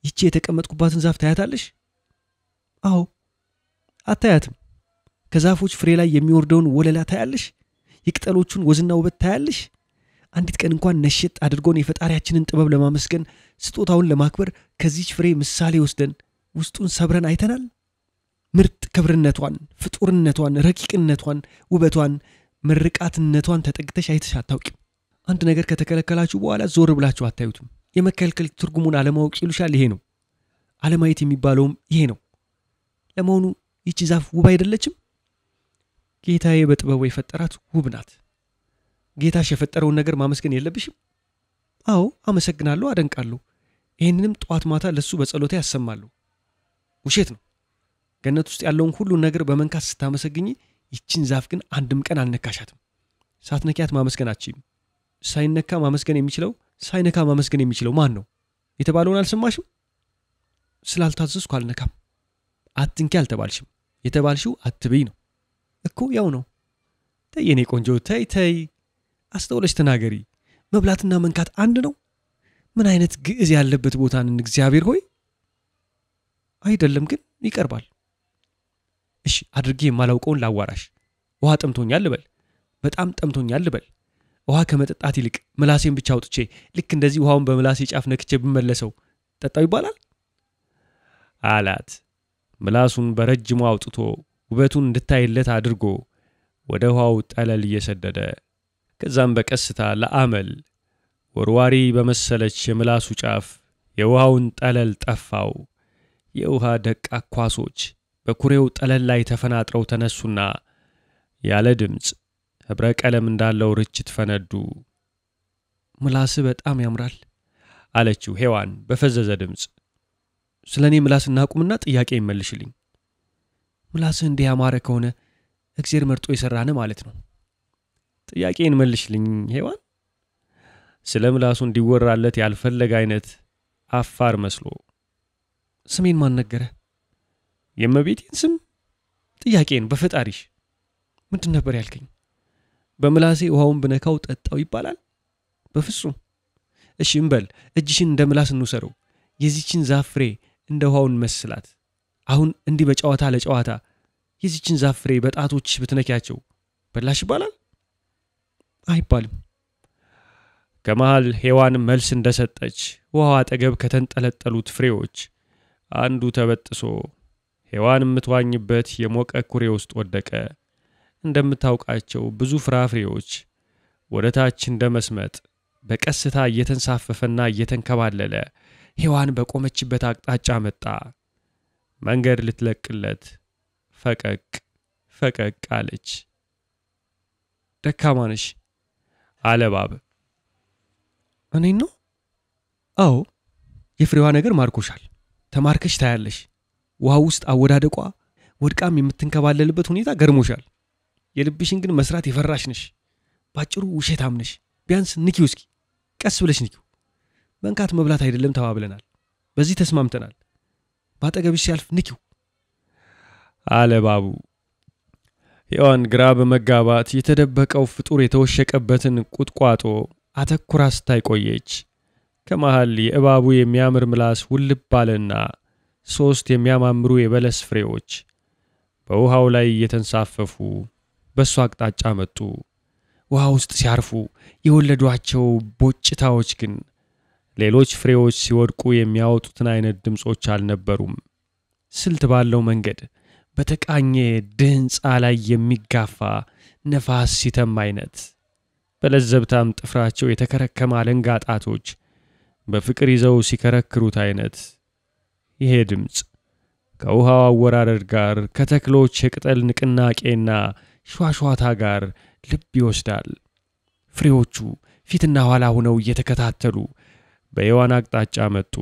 ይቺ የተቀመጥኩባትን ዛፍ ታያታለሽ? አዎ። አታያትም? ከዛፎች ፍሬ ላይ የሚወርደውን ወለላ ታያለሽ? የቅጠሎቹን ወዝና ውበት ታያለሽ? አንዲት ቀን እንኳን ነሽጥ አድርጎን የፈጣሪያችንን ጥበብ ለማመስገን ስጦታውን ለማክበር ከዚች ፍሬ ምሳሌ ወስደን ውስጡን ሰብረን አይተናል? ምርጥ ክብርነቷን፣ ፍጡርነቷን፣ ረቂቅነቷን፣ ውበቷን፣ ምርቃትነቷን ተጠግተሽ አይተሽ አታውቂም። አንድ ነገር ከተከለከላችሁ በኋላ ዞር ብላችሁ አታዩትም። የመከልከል ትርጉሙን አለማወቅ ይሉሻል። ይሄ ነው አለማየት የሚባለውም ይሄ ነው። ለመሆኑ ይቺ ዛፍ ውብ አይደለችም? ጌታዬ በጥበቡ የፈጠራት ውብ ናት። ጌታሽ የፈጠረውን ነገር ማመስገን የለብሽም? አዎ አመሰግናለሁ፣ አደንቃለሁ። ይሄንንም ጧት ማታ ለሱ በጸሎቴ ያሰማለሁ። ውሸት ነው። ገነት ውስጥ ያለውን ሁሉ ነገር በመንካት ስታመሰግኝ ይቺን ዛፍ ግን አንድም ቀን አልነካሻትም። ሳትነኪያት ማመስገን አትችይም። ሳይነካ ማመስገን የሚችለው ሳይነካ ማመስገን የሚችለው ማን ነው? የተባለውን አልሰማሽም? ስላልታዘዝኩ አልነካም። አትንኪ አልተባልሽም። የተባልሽው አትብይ ነው እኮ። ያው ነው። ተይ የኔ ቆንጆ ተይ። አስተውለሽ ተናገሪ። መብላትና መንካት አንድ ነው? ምን አይነት ግዕዝ ያለበት ቦታን እግዚአብሔር ሆይ። አይደለም ግን ይቀርባል። እሺ አድርጌ የማላውቀውን ላዋራሽ። ውሃ ጠምቶኛል ልበል። በጣም ጠምቶኛል ልበል። ውሃ ከመጠጣት ይልቅ ምላሴን ብቻ አውጥቼ ልክ እንደዚህ ውሃውን በምላሴ ጫፍ ነክቼ ብመለሰው ጠጣው ይባላል አላት። ምላሱን በረጅሙ አውጥቶ ውበቱን እንድታይለት አድርጎ ወደ ውሃው ጠለል እየሰደደ ከዛም በቀስታ ለአመል ወርዋሪ በመሰለች የምላሱ ጫፍ የውሃውን ጠለል ጠፋው። የውሃ ደቃቅ ኳሶች በኩሬው ጠለል ላይ ተፈናጥረው ተነሱና ያለ ድምፅ ህብረ ቀለም እንዳለው ርችት ፈነዱ። ምላስ በጣም ያምራል አለችው ሔዋን በፈዘዘ ድምፅ። ስለኔ ምላስና ቁምና ጥያቄ ይመልሽልኝ። ምላስ እንዲህ ያማረ ከሆነ እግዚአብሔር መርጦ የሰራነ ማለት ነው። ጥያቄን መልሽልኝ ሔዋን። ስለ ምላሱ እንዲወራለት ያልፈለገ አይነት አፋር መስሎ ስሜን ማን ነገረ? የመቤቴን ስም? ጥያቄን በፈጣሪሽ ምንድን ነበር ያልከኝ? በምላሴ ውሃውን ብነካው ጠጣው ይባላል? በፍጹም። እሺ እንበል እጅሽን እንደ ምላስ እንውሰረው። የዚችን ዛፍ ፍሬ እንደ ውሃውን መስላት። አሁን እንዲህ በጨዋታ ለጨዋታ የዚችን ዛፍ ፍሬ በጣቶችሽ ብትነኪያቸው በላሽ ይባላል? አይባልም። ከመሃል ሔዋን መልስ እንደሰጠች ውሃው አጠገብ ከተንጠለጠሉት ፍሬዎች አንዱ ተበጥሶ ሔዋን የምትዋኝበት የሞቀ ኩሬ ውስጥ ወደቀ። እንደምታውቃቸው ብዙ ፍራፍሬዎች ወደ ታች እንደመስመጥ በቀስታ እየተንሳፈፈና እየተንከባለለ ሔዋን በቆመችበት አቅጣጫ መጣ። መንገድ ልትለቅለት ፈቀቅ አለች። ደካማ ነሽ አለ እባብ። እኔን ነው? አዎ፣ የፍሬዋ ነገር ማርኮሻል። ተማርከሽ ታያለሽ። ውሃ ውስጥ አወዳደቋ ወድቃም የምትንከባለልበት ሁኔታ ገርሞሻል። የልብሽን ግን መስራት የፈራሽ ነሽ። ባጭሩ ውሸታም ነሽ። ቢያንስ ንኪው እስኪ፣ ቀስ ብለሽ ንኪው። መንካት መብላት አይደለም ተባብለናል። በዚህ ተስማምተናል። ባጠገብሽ ሲያልፍ ንኪው አለ እባቡ። ሔዋን ግራ በመጋባት የተደበቀው ፍጡር የተወሸቀበትን ቁጥቋጦ አተኩራ ስታይ ቆየች። ከመሃል የእባቡ የሚያምር ምላስ ውልብ ባለና 3 የሚያማምሩ የበለስ ፍሬዎች በውሃው ላይ እየተንሳፈፉ በሱ አቅጣጫ መጡ። ውሃ ውስጥ ሲያርፉ የወለዷቸው ቦጭታዎች ግን ሌሎች ፍሬዎች ሲወድቁ የሚያወጡትን አይነት ድምጾች አልነበሩም። ስልት ባለው መንገድ በተቃኘ ድህንጻ ላይ የሚጋፋ ነፋስ ሲተም አይነት በለዘብታም ጥፍራቸው የተከረከመ አለንጋ ጣቶች በፍቅር ይዘው ሲከረክሩት አይነት ይሄ ድምጽ ከውሃው አወራረድ ጋር ከተክሎች የቅጠል ንቅናቄና ሿሿታ ጋር ልብ ይወስዳል። ፍሬዎቹ ፊትና ኋላ ሆነው እየተከታተሉ በሔዋን አቅጣጫ መጡ።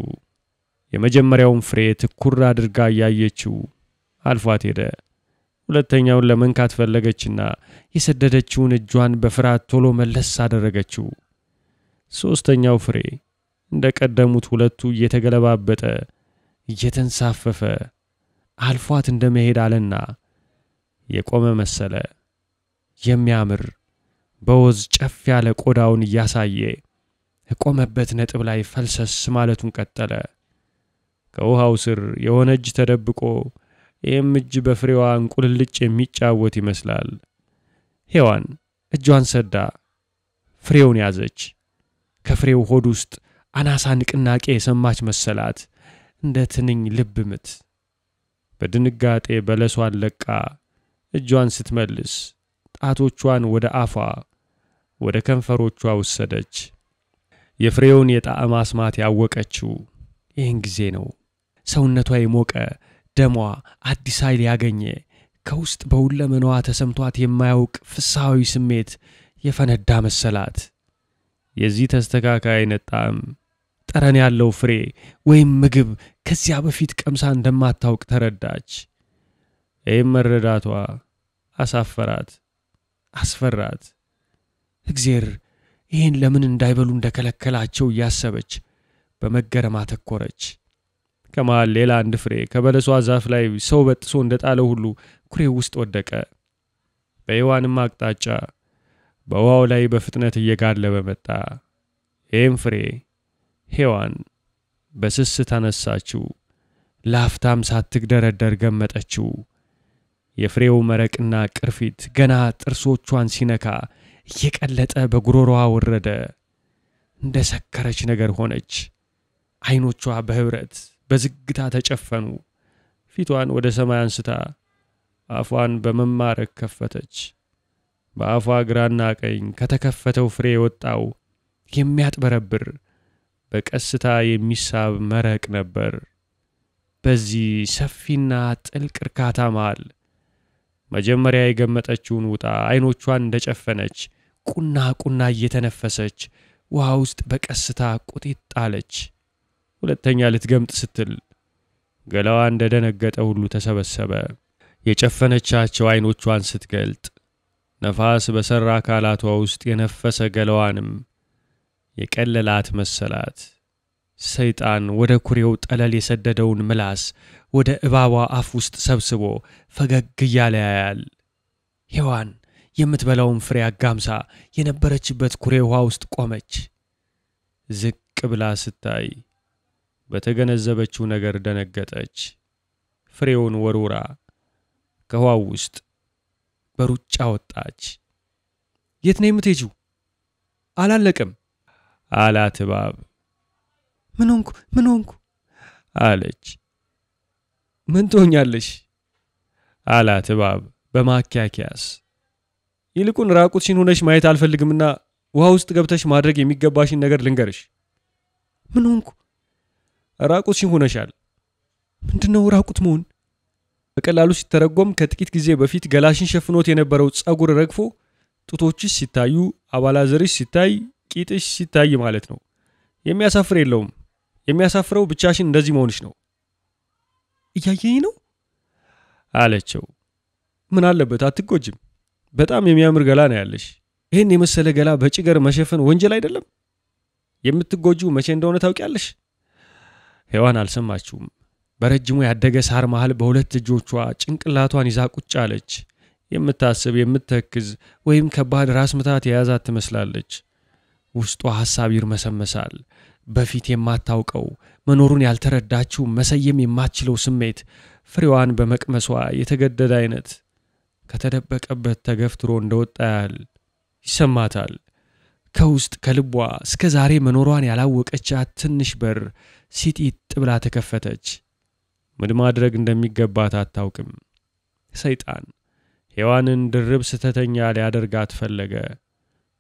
የመጀመሪያውን ፍሬ ትኩር አድርጋ ያየችው አልፏት ሄደ። ሁለተኛውን ለመንካት ፈለገችና የሰደደችውን እጇን በፍርሃት ቶሎ መለስ አደረገችው። ሶስተኛው ፍሬ እንደቀደሙት ሁለቱ እየተገለባበጠ እየተንሳፈፈ አልፏት እንደመሄድ አለና የቆመ መሰለ። የሚያምር በወዝ ጨፍ ያለ ቆዳውን እያሳየ የቆመበት ነጥብ ላይ ፈልሰስ ማለቱን ቀጠለ። ከውሃው ስር የሆነ እጅ ተደብቆ ይህም እጅ በፍሬዋ እንቁልልጭ የሚጫወት ይመስላል። ሔዋን እጇን ሰዳ ፍሬውን ያዘች። ከፍሬው ሆድ ውስጥ አናሳ ንቅናቄ የሰማች መሰላት፣ እንደ ትንኝ ልብ ምት። በድንጋጤ በለሷን ለቃ እጇን ስትመልስ ጣቶቿን ወደ አፏ ወደ ከንፈሮቿ ወሰደች። የፍሬውን የጣዕም አስማት ያወቀችው ይህን ጊዜ ነው። ሰውነቷ የሞቀ ደሟ አዲስ ኃይል ያገኘ ከውስጥ በሁለመናዋ ተሰምቷት የማያውቅ ፍሳሃዊ ስሜት የፈነዳ መሰላት። የዚህ ተስተካካይ አይነት ጣዕም ጠረን ያለው ፍሬ ወይም ምግብ ከዚያ በፊት ቀምሳ እንደማታውቅ ተረዳች። ይህም መረዳቷ አሳፈራት፣ አስፈራት። እግዚአብሔር ይህን ለምን እንዳይበሉ እንደከለከላቸው እያሰበች በመገረም አተኮረች። ከመሃል ሌላ አንድ ፍሬ ከበለሷ ዛፍ ላይ ሰው በጥሶ እንደጣለው ሁሉ ኩሬው ውስጥ ወደቀ። በሔዋንም አቅጣጫ በውሃው ላይ በፍጥነት እየጋለበ መጣ። ይህም ፍሬ ሔዋን በስስት አነሳችው። ላፍታም ሳትግደረደር ገመጠችው። የፍሬው መረቅና ቅርፊት ገና ጥርሶቿን ሲነካ እየቀለጠ በጉሮሮዋ ወረደ። እንደ ሰከረች ነገር ሆነች። አይኖቿ በህብረት በዝግታ ተጨፈኑ። ፊቷን ወደ ሰማይ አንስታ አፏን በመማረክ ከፈተች። በአፏ ግራና ቀኝ ከተከፈተው ፍሬ ወጣው የሚያጥበረብር በቀስታ የሚሳብ መረቅ ነበር። በዚህ ሰፊና ጥልቅ እርካታ መሃል መጀመሪያ የገመጠችውን ውጣ አይኖቿን እንደጨፈነች ቁና ቁና እየተነፈሰች ውሃ ውስጥ በቀስታ ቁጢጥ አለች። ሁለተኛ ልትገምጥ ስትል ገላዋ እንደደነገጠ ሁሉ ተሰበሰበ። የጨፈነቻቸው አይኖቿን ስትገልጥ ነፋስ በሰራ አካላቷ ውስጥ የነፈሰ ገላዋንም የቀለላት መሰላት። ሰይጣን ወደ ኩሬው ጠለል የሰደደውን ምላስ ወደ እባቧ አፍ ውስጥ ሰብስቦ ፈገግ እያለ ያያል። ሔዋን የምትበላውን ፍሬ አጋምሳ የነበረችበት ኩሬ ውሃ ውስጥ ቆመች። ዝቅ ብላ ስታይ በተገነዘበችው ነገር ደነገጠች። ፍሬውን ወርውራ ከውሃው ውስጥ በሩጫ ወጣች። የት ነው የምትሄጂው? አላለቀም አላት እባብ። ምን ሆንኩ አለች። ምን ትሆኛለሽ አላት እባብ በማኪያኪያስ። ይልቁን ራቁትሽን ሆነሽ ማየት አልፈልግምና ውሃ ውስጥ ገብተሽ ማድረግ የሚገባሽን ነገር ልንገርሽ። ምን ሆንኩ? ራቁትሽን ሆነሻል። ምንድነው ራቁት መሆን? በቀላሉ ሲተረጎም ከጥቂት ጊዜ በፊት ገላሽን ሸፍኖት የነበረው ጸጉር ረግፎ ጡቶችሽ ሲታዩ፣ አባላዘርሽ ሲታይ፣ ቂጥሽ ሲታይ ማለት ነው። የሚያሳፍር የለውም። የሚያሳፍረው ብቻሽን እንደዚህ መሆንሽ ነው። እያየኝ ነው አለችው። ምን አለበት አትጎጅም? በጣም የሚያምር ገላ ነው ያለሽ። ይሄን የመሰለ ገላ በጭገር መሸፈን ወንጀል አይደለም? የምትጎጂው መቼ እንደሆነ ታውቂያለሽ? ሔዋን አልሰማችውም። በረጅሙ ያደገ ሳር መሃል በሁለት እጆቿ ጭንቅላቷን ይዛ ቁጭ አለች። የምታስብ የምትተክዝ ወይም ከባድ ራስ ምታት የያዛት ትመስላለች። ውስጧ ሐሳብ ይርመሰመሳል። በፊት የማታውቀው መኖሩን ያልተረዳችው መሰየም የማትችለው ስሜት ፍሬዋን በመቅመሷ የተገደደ አይነት ከተደበቀበት ተገፍትሮ እንደወጣ ያህል ይሰማታል። ከውስጥ ከልቧ እስከ ዛሬ መኖሯን ያላወቀቻት ትንሽ በር ሲጢጥ ብላ ተከፈተች። ምን ማድረግ እንደሚገባት አታውቅም። ሰይጣን ሔዋንን ድርብ ስተተኛ ሊያደርጋት ፈለገ።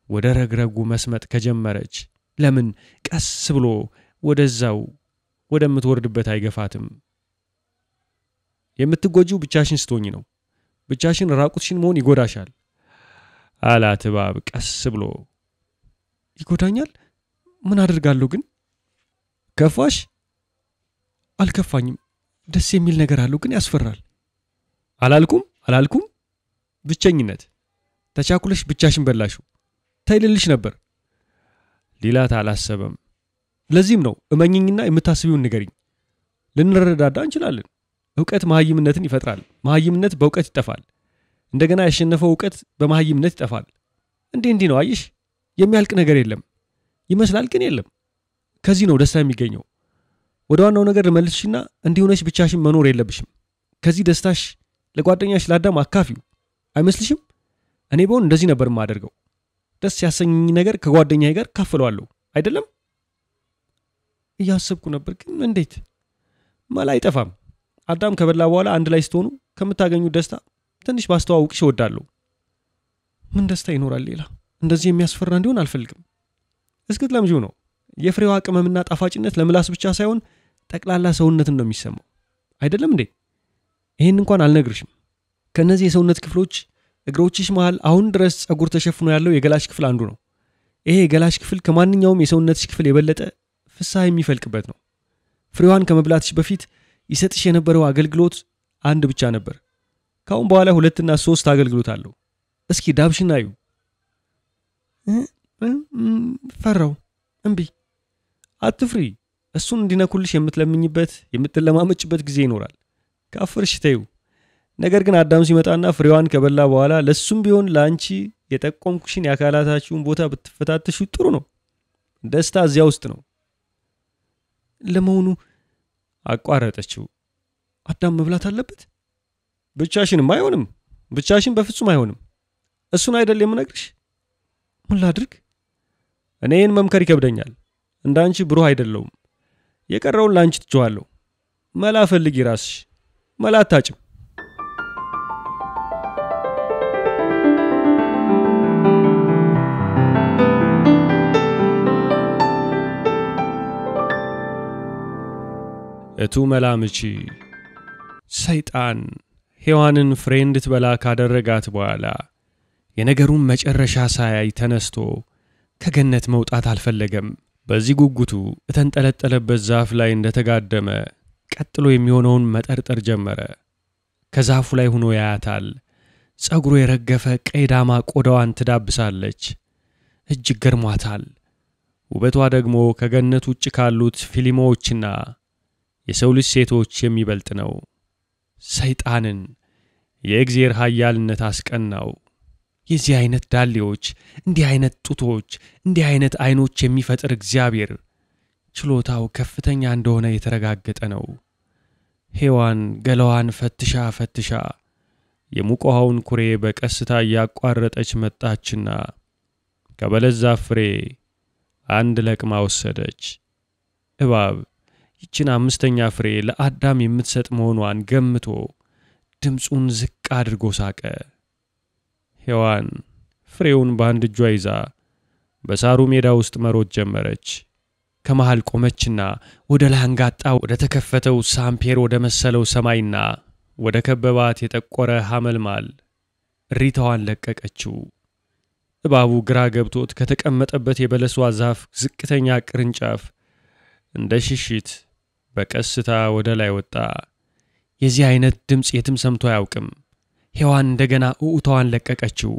ወደ ረግረጉ መስመጥ ከጀመረች ለምን ቀስ ብሎ ወደዛው ወደምትወርድበት አይገፋትም? የምትጎጂው ብቻሽን ስትሆኚ ነው። ብቻሽን ራቁትሽን መሆን ይጎዳሻል አላት እባብ ቀስ ብሎ። ይጎዳኛል? ምን አደርጋለሁ ግን? ከፋሽ? አልከፋኝም። ደስ የሚል ነገር አለው ግን ያስፈራል። አላልኩም? ብቸኝነት። ተቻኩለሽ ብቻሽን በላሹ። ታይልልሽ ነበር። ሊላት አላሰበም። ለዚህም ነው እመኝኝና የምታስቢውን ንገሪኝ። ልንረዳዳ እንችላለን። ዕውቀት መሃይምነትን ይፈጥራል። መሃይምነት በዕውቀት ይጠፋል። እንደገና ያሸነፈው ዕውቀት በመሃይምነት ይጠፋል። እንዲህ ነው አየሽ። የሚያልቅ ነገር የለም ይመስላል ግን የለም። ከዚህ ነው ደስታ የሚገኘው። ወደ ዋናው ነገር መልስሽና እንዲሆነሽ ብቻሽን መኖር የለብሽም። ከዚህ ደስታሽ ለጓደኛሽ ላዳም አካፊው አይመስልሽም? እኔ በሆን እንደዚህ ነበር የማደርገው። ደስ ያሰኘኝ ነገር ከጓደኛዬ ጋር ካፈለዋለሁ አይደለም? እያሰብኩ ነበር ግን እንዴት? መላ አይጠፋም። አዳም ከበላ በኋላ አንድ ላይ ስትሆኑ ከምታገኙት ደስታ ትንሽ ባስተዋውቅሽ እወዳለሁ። ምን ደስታ ይኖራል ሌላ? እንደዚህ የሚያስፈራ እንዲሆን አልፈልግም። እስክትለምጂው ነው። የፍሬዋ ቅመምና ጣፋጭነት ለምላስ ብቻ ሳይሆን ጠቅላላ ሰውነትን ነው የሚሰማው አይደለም እንዴ? ይሄን እንኳን አልነግርሽም። ከነዚህ የሰውነት ክፍሎች እግሮችሽ መሃል አሁን ድረስ ጸጉር ተሸፍኖ ያለው የገላሽ ክፍል አንዱ ነው። ይሄ የገላሽ ክፍል ከማንኛውም የሰውነትሽ ክፍል የበለጠ ፍሳህ የሚፈልቅበት ነው። ፍሬዋን ከመብላትሽ በፊት ይሰጥሽ የነበረው አገልግሎት አንድ ብቻ ነበር። ካሁን በኋላ 2 እና 3 አገልግሎት አለው። እስኪ ዳብሽና እዩ። ፈራው። እምቢ። አትፍሪ። እሱን እንዲነኩልሽ የምትለምኝበት የምትለማመጭበት ጊዜ ይኖራል። ካፈርሽ ተይው። ነገር ግን አዳም ሲመጣና ፍሬዋን ከበላ በኋላ ለሱም ቢሆን ላንቺ የጠቆምኩሽን ያካላታችሁን ቦታ ብትፈታተሹ ጥሩ ነው። ደስታ እዚያ ውስጥ ነው። ለመሆኑ አቋረጠችው። አዳም መብላት አለበት? ብቻሽንም አይሆንም። ብቻሽን በፍጹም አይሆንም። እሱን አይደል የምነግርሽ? ምን ላድርግ? እኔን መምከር ይከብደኛል። እንዳንቺ ብሩህ አይደለሁም። የቀረውን ላንቺ ትቼዋለሁ። መላ ፈልጊ ራስሽ። መላ አታጭም። እቱ መላምቺ ሰይጣን ሔዋንን ፍሬ እንድትበላ ካደረጋት በኋላ የነገሩን መጨረሻ ሳያይ ተነስቶ ከገነት መውጣት አልፈለገም። በዚህ ጉጉቱ እተንጠለጠለበት ዛፍ ላይ እንደተጋደመ ቀጥሎ የሚሆነውን መጠርጠር ጀመረ። ከዛፉ ላይ ሆኖ ያያታል። ጸጉሩ የረገፈ ቀይዳማ ቆዳዋን ትዳብሳለች። እጅግ ገርሟታል። ውበቷ ደግሞ ከገነት ውጭ ካሉት ፊልሞችና የሰው ልጅ ሴቶች የሚበልጥ ነው። ሰይጣንን የእግዚአብሔር ኃያልነት አስቀናው። የዚህ አይነት ዳሌዎች፣ እንዲህ አይነት ጡቶች፣ እንዲህ አይነት አይኖች የሚፈጥር እግዚአብሔር ችሎታው ከፍተኛ እንደሆነ የተረጋገጠ ነው። ሔዋን ገላዋን ፈትሻ የሙቆሃውን ኩሬ በቀስታ ያቋረጠች መጣችና ከበለስ ዛፍ ፍሬ አንድ ለቅማ ወሰደች። እባብ ይችን አምስተኛ ፍሬ ለአዳም የምትሰጥ መሆኗን ገምቶ ድምጹን ዝቅ አድርጎ ሳቀ። ሔዋን ፍሬውን በአንድ እጇ ይዛ በሳሩ ሜዳ ውስጥ መሮጥ ጀመረች። ከመሃል ቆመችና ወደ ላይ አንጋጣ ወደ ተከፈተው ሳምፔር ወደ መሰለው ሰማይና ወደ ከበባት የጠቆረ ሐመልማል ሪታዋን ለቀቀችው። እባቡ ግራ ገብቶት ከተቀመጠበት የበለሷ ዛፍ ዝቅተኛ ቅርንጫፍ እንደ ሽሽት በቀስታ ወደ ላይ ወጣ። የዚህ አይነት ድምጽ የትም ሰምቶ አያውቅም። ሔዋን እንደገና ኡኡታዋን ለቀቀችው።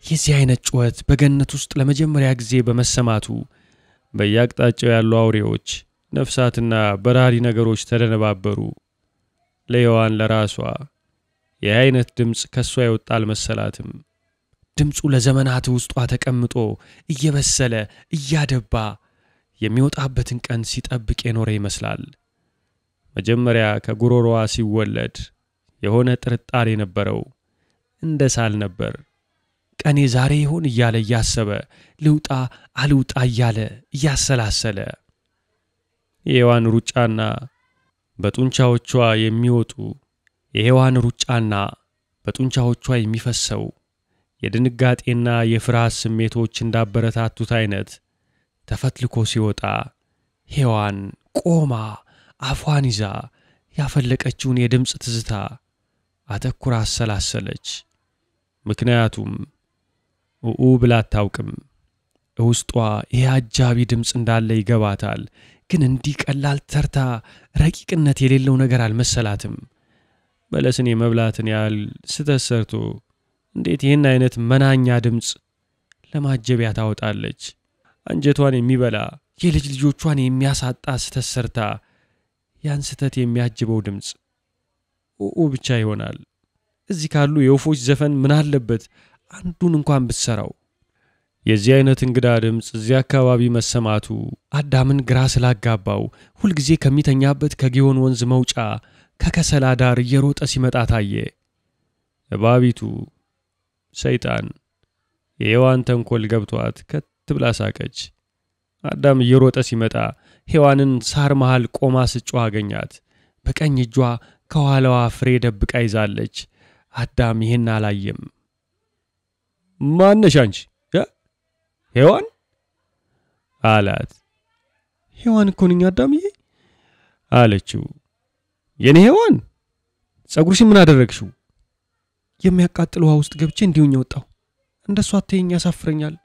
የዚህ አይነት ጩኸት በገነት ውስጥ ለመጀመሪያ ጊዜ በመሰማቱ በየአቅጣጫው ያሉ አውሬዎች፣ ነፍሳትና በራሪ ነገሮች ተደነባበሩ። ለሔዋን ለራሷ ይህ አይነት ድምጽ ከሷ ይወጣል መሰላትም። ድምጹ ለዘመናት ውስጧ ተቀምጦ እየበሰለ እያደባ የሚወጣበትን ቀን ሲጠብቅ የኖረ ይመስላል። መጀመሪያ ከጉሮሮዋ ሲወለድ የሆነ ጥርጣሬ ነበረው። እንደ ሳል ነበር። ቀኔ ዛሬ ይሆን እያለ እያሰበ ልውጣ አልውጣ እያለ እያሰላሰለ የሔዋን ሩጫና በጡንቻዎቿ የሚወጡ የሔዋን ሩጫና በጡንቻዎቿ የሚፈሰው የድንጋጤና የፍርሃት ስሜቶች እንዳበረታቱት አይነት ተፈትልኮ ሲወጣ ሔዋን ቆማ አፏን ይዛ ያፈለቀችውን የድምጽ ትዝታ አተኩራ አሰላሰለች። ምክንያቱም ብላ አታውቅም። ውስጧ የአጃቢ ድምጽ እንዳለ ይገባታል። ግን እንዲህ ቀላል ተርታ ረቂቅነት የሌለው ነገር አልመሰላትም። በለስን የመብላትን ያህል ስተሰርቶ እንዴት ይህን አይነት መናኛ ድምጽ ለማጀቢያ ታወጣለች? አንጀቷን የሚበላ የልጅ ልጆቿን የሚያሳጣ ስተሰርታ ያን ስተት የሚያጅበው ድምጽ ብቻ ይሆናል። እዚህ ካሉ የወፎች ዘፈን ምን አለበት አንዱን እንኳን ብትሰራው? የዚህ አይነት እንግዳ ድምጽ እዚህ አካባቢ መሰማቱ አዳምን ግራ ስላጋባው ሁልጊዜ ከሚተኛበት ከጊዮን ወንዝ መውጫ ከከሰላ ዳር እየሮጠ ሲመጣ ታየ። እባቢቱ ሰይጣን የሔዋን ተንኮል ገብቷት ከት ብላ ሳቀች። አዳም እየሮጠ ሲመጣ ሔዋንን ሳር መሃል ቆማ ስጮህ አገኛት። በቀኝ እጇ ከኋላዋ ፍሬ ደብቃ ይዛለች። አዳም ይሄን አላየም። ማነሽ አንቺ? ሔዋን አላት። ሔዋን እኮ ነኝ አዳምዬ አለችው። የኔ ሔዋን ጸጉርሽን ምን አደረግሽው? የሚያቃጥል ውሃ ውስጥ ገብቼ እንዲሁኝ ወጣው። እንደሷ አትይኝ ያሳፍረኛል።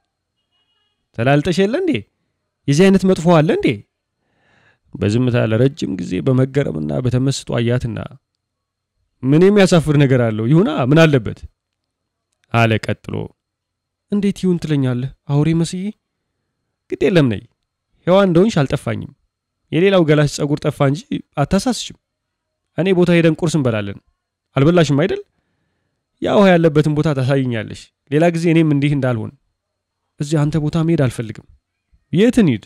ተላልጠሽ የለ እንዴ? የዚህ አይነት መጥፎ አለ እንዴ? በዝምታ ለረጅም ጊዜ በመገረምና በተመስጦ አያትና ምን የሚያሳፍር ነገር አለው? ይሁና ምን አለበት አለ ቀጥሎ። እንዴት ይሁን ትለኛለህ? አውሬ መስዬ? ግድ የለም ነይ። ሔዋን እንደሆንሽ አልጠፋኝም። የሌላው ገላሽ ጸጉር ጠፋ እንጂ አታሳስችም። እኔ ቦታ ሄደን ቁርስ እንበላለን። አልበላሽም አይደል? ያው ውሃ ያለበትን ቦታ ታሳይኛለሽ። ሌላ ጊዜ እኔም እንዲህ እንዳልሆን። እዚህ አንተ ቦታ መሄድ አልፈልግም። የት እንሂድ?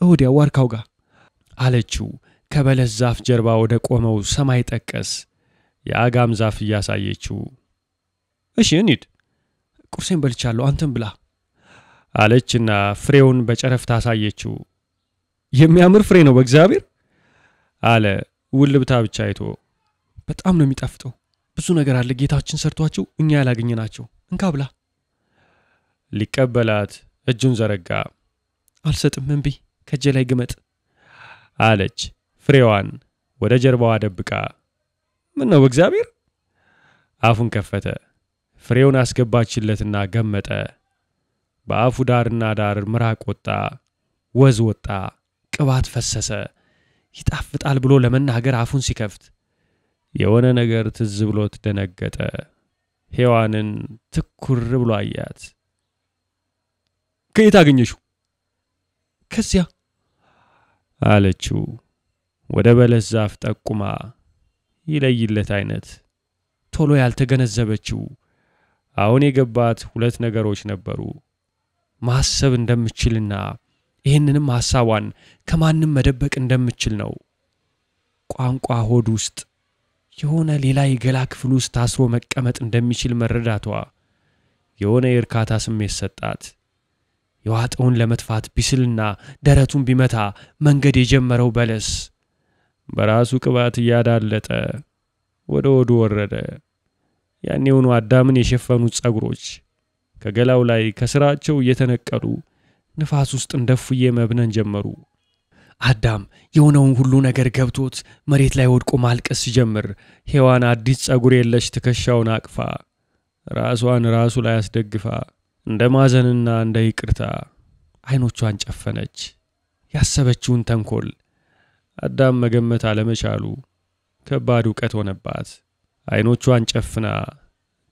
ወዲያ ዋርካው ጋር አለችው ከበለስ ዛፍ ጀርባ ወደ ቆመው ሰማይ ጠቀስ የአጋም ዛፍ እያሳየችው። እሺ እንሂድ። ቁርሴን በልቻለሁ፣ አንተም ብላ አለችና ፍሬውን በጨረፍታ አሳየችው። የሚያምር ፍሬ ነው በእግዚአብሔር አለ ውልብታ ብቻ አይቶ። በጣም ነው የሚጣፍጠው። ብዙ ነገር አለ ጌታችን ሰርቷቸው እኛ ያላገኘናቸው። እንካ ብላ። ሊቀበላት እጁን ዘረጋ። አልሰጥም እንቢ፣ ከጄ ላይ ግመጥ አለች ፍሬዋን ወደ ጀርባዋ ደብቃ። ምን ነው በእግዚአብሔር? አፉን ከፈተ። ፍሬውን አስገባችለትና ገመጠ። በአፉ ዳርና ዳር ምራቅ ወጣ፣ ወዝ ወጣ፣ ቅባት ፈሰሰ። ይጣፍጣል ብሎ ለመናገር አፉን ሲከፍት የሆነ ነገር ትዝ ብሎት ደነገጠ። ሔዋንን ትኩር ብሎ አያት። ከየት አገኘሽው? ከዚያ አለችው ወደ በለስ ዛፍ ጠቁማ። ይለይለት አይነት ቶሎ ያልተገነዘበችው አሁን የገባት ሁለት ነገሮች ነበሩ። ማሰብ እንደምችልና ይህንንም ሐሳቧን ከማንም መደበቅ እንደምችል ነው። ቋንቋ ሆድ ውስጥ የሆነ ሌላ የገላ ክፍል ውስጥ ታስሮ መቀመጥ እንደሚችል መረዳቷ የሆነ የእርካታ ስሜት ሰጣት። የዋጠውን ለመጥፋት ቢስልና ደረቱን ቢመታ መንገድ የጀመረው በለስ በራሱ ቅባት እያዳለጠ ወደ ወዱ ወረደ። ያኔውኑ አዳምን የሸፈኑት ጸጉሮች ከገላው ላይ ከስራቸው እየተነቀሉ ንፋስ ውስጥ እንደፉዬ መብነን ጀመሩ። አዳም የሆነውን ሁሉ ነገር ገብቶት መሬት ላይ ወድቆ ማልቀስ ሲጀምር ሔዋን አዲስ ጸጉር የለሽ ትከሻውን አቅፋ ራሷን ራሱ ላይ አስደግፋ እንደ ማዘንና እንደ ይቅርታ አይኖቿን ጨፈነች። ያሰበችውን ተንኮል አዳም መገመት አለመቻሉ ከባድ ዕውቀት ሆነባት። አይኖቿን ጨፍና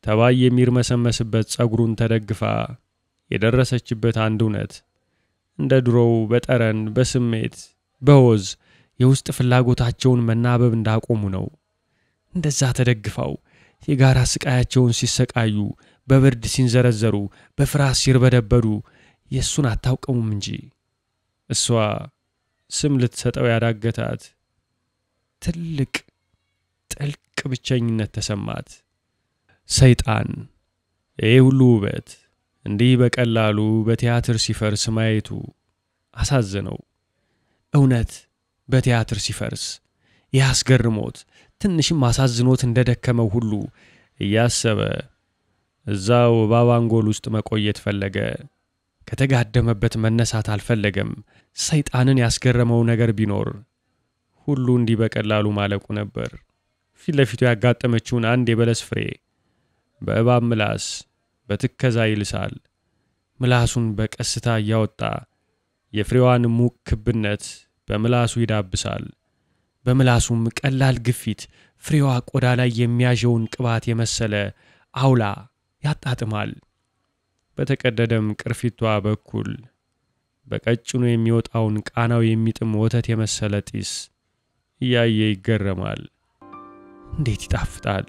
ተባይ የሚርመሰመስበት ጸጉሩን ተደግፋ የደረሰችበት አንድ እውነት እንደ ድሮው በጠረን በስሜት በወዝ የውስጥ ፍላጎታቸውን መናበብ እንዳቆሙ ነው። እንደዛ ተደግፈው የጋራ ስቃያቸውን ሲሰቃዩ በብርድ ሲንዘረዘሩ በፍራስ ሲርበደበዱ የሱን አታውቀውም እንጂ እሷ ስም ልትሰጠው ያዳገታት ትልቅ ጥልቅ ብቸኝነት ተሰማት። ሰይጣን ይሄ ሁሉ ውበት እንዲህ በቀላሉ በቲያትር ሲፈርስ ማየቱ አሳዘነው። እውነት በቲያትር ሲፈርስ ያስገርሞት ትንሽም አሳዝኖት እንደደከመው ሁሉ እያሰበ እዛው ባባንጎል ውስጥ መቆየት ፈለገ። ከተጋደመበት መነሳት አልፈለገም። ሰይጣንን ያስገረመው ነገር ቢኖር ሁሉ እንዲህ በቀላሉ ማለቁ ነበር። ፊት ለፊቱ ያጋጠመችውን አንድ የበለስ ፍሬ በእባብ ምላስ በትከዛ ይልሳል። ምላሱን በቀስታ እያወጣ የፍሬዋን ሙቅ ክብነት በምላሱ ይዳብሳል። በምላሱም ቀላል ግፊት ፍሬዋ ቆዳ ላይ የሚያዠውን ቅባት የመሰለ አውላ ያጣጥማል። በተቀደደም ቅርፊቷ በኩል በቀጭኑ የሚወጣውን ቃናው የሚጥም ወተት የመሰለ ጢስ እያየ ይገረማል። እንዴት ይጣፍጣል!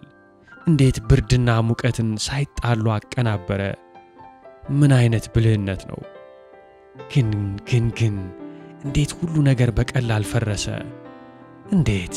እንዴት ብርድና ሙቀትን ሳይጣሉ አቀናበረ! ምን አይነት ብልህነት ነው! ግን እንዴት ሁሉ ነገር በቀላል ፈረሰ! እንዴት!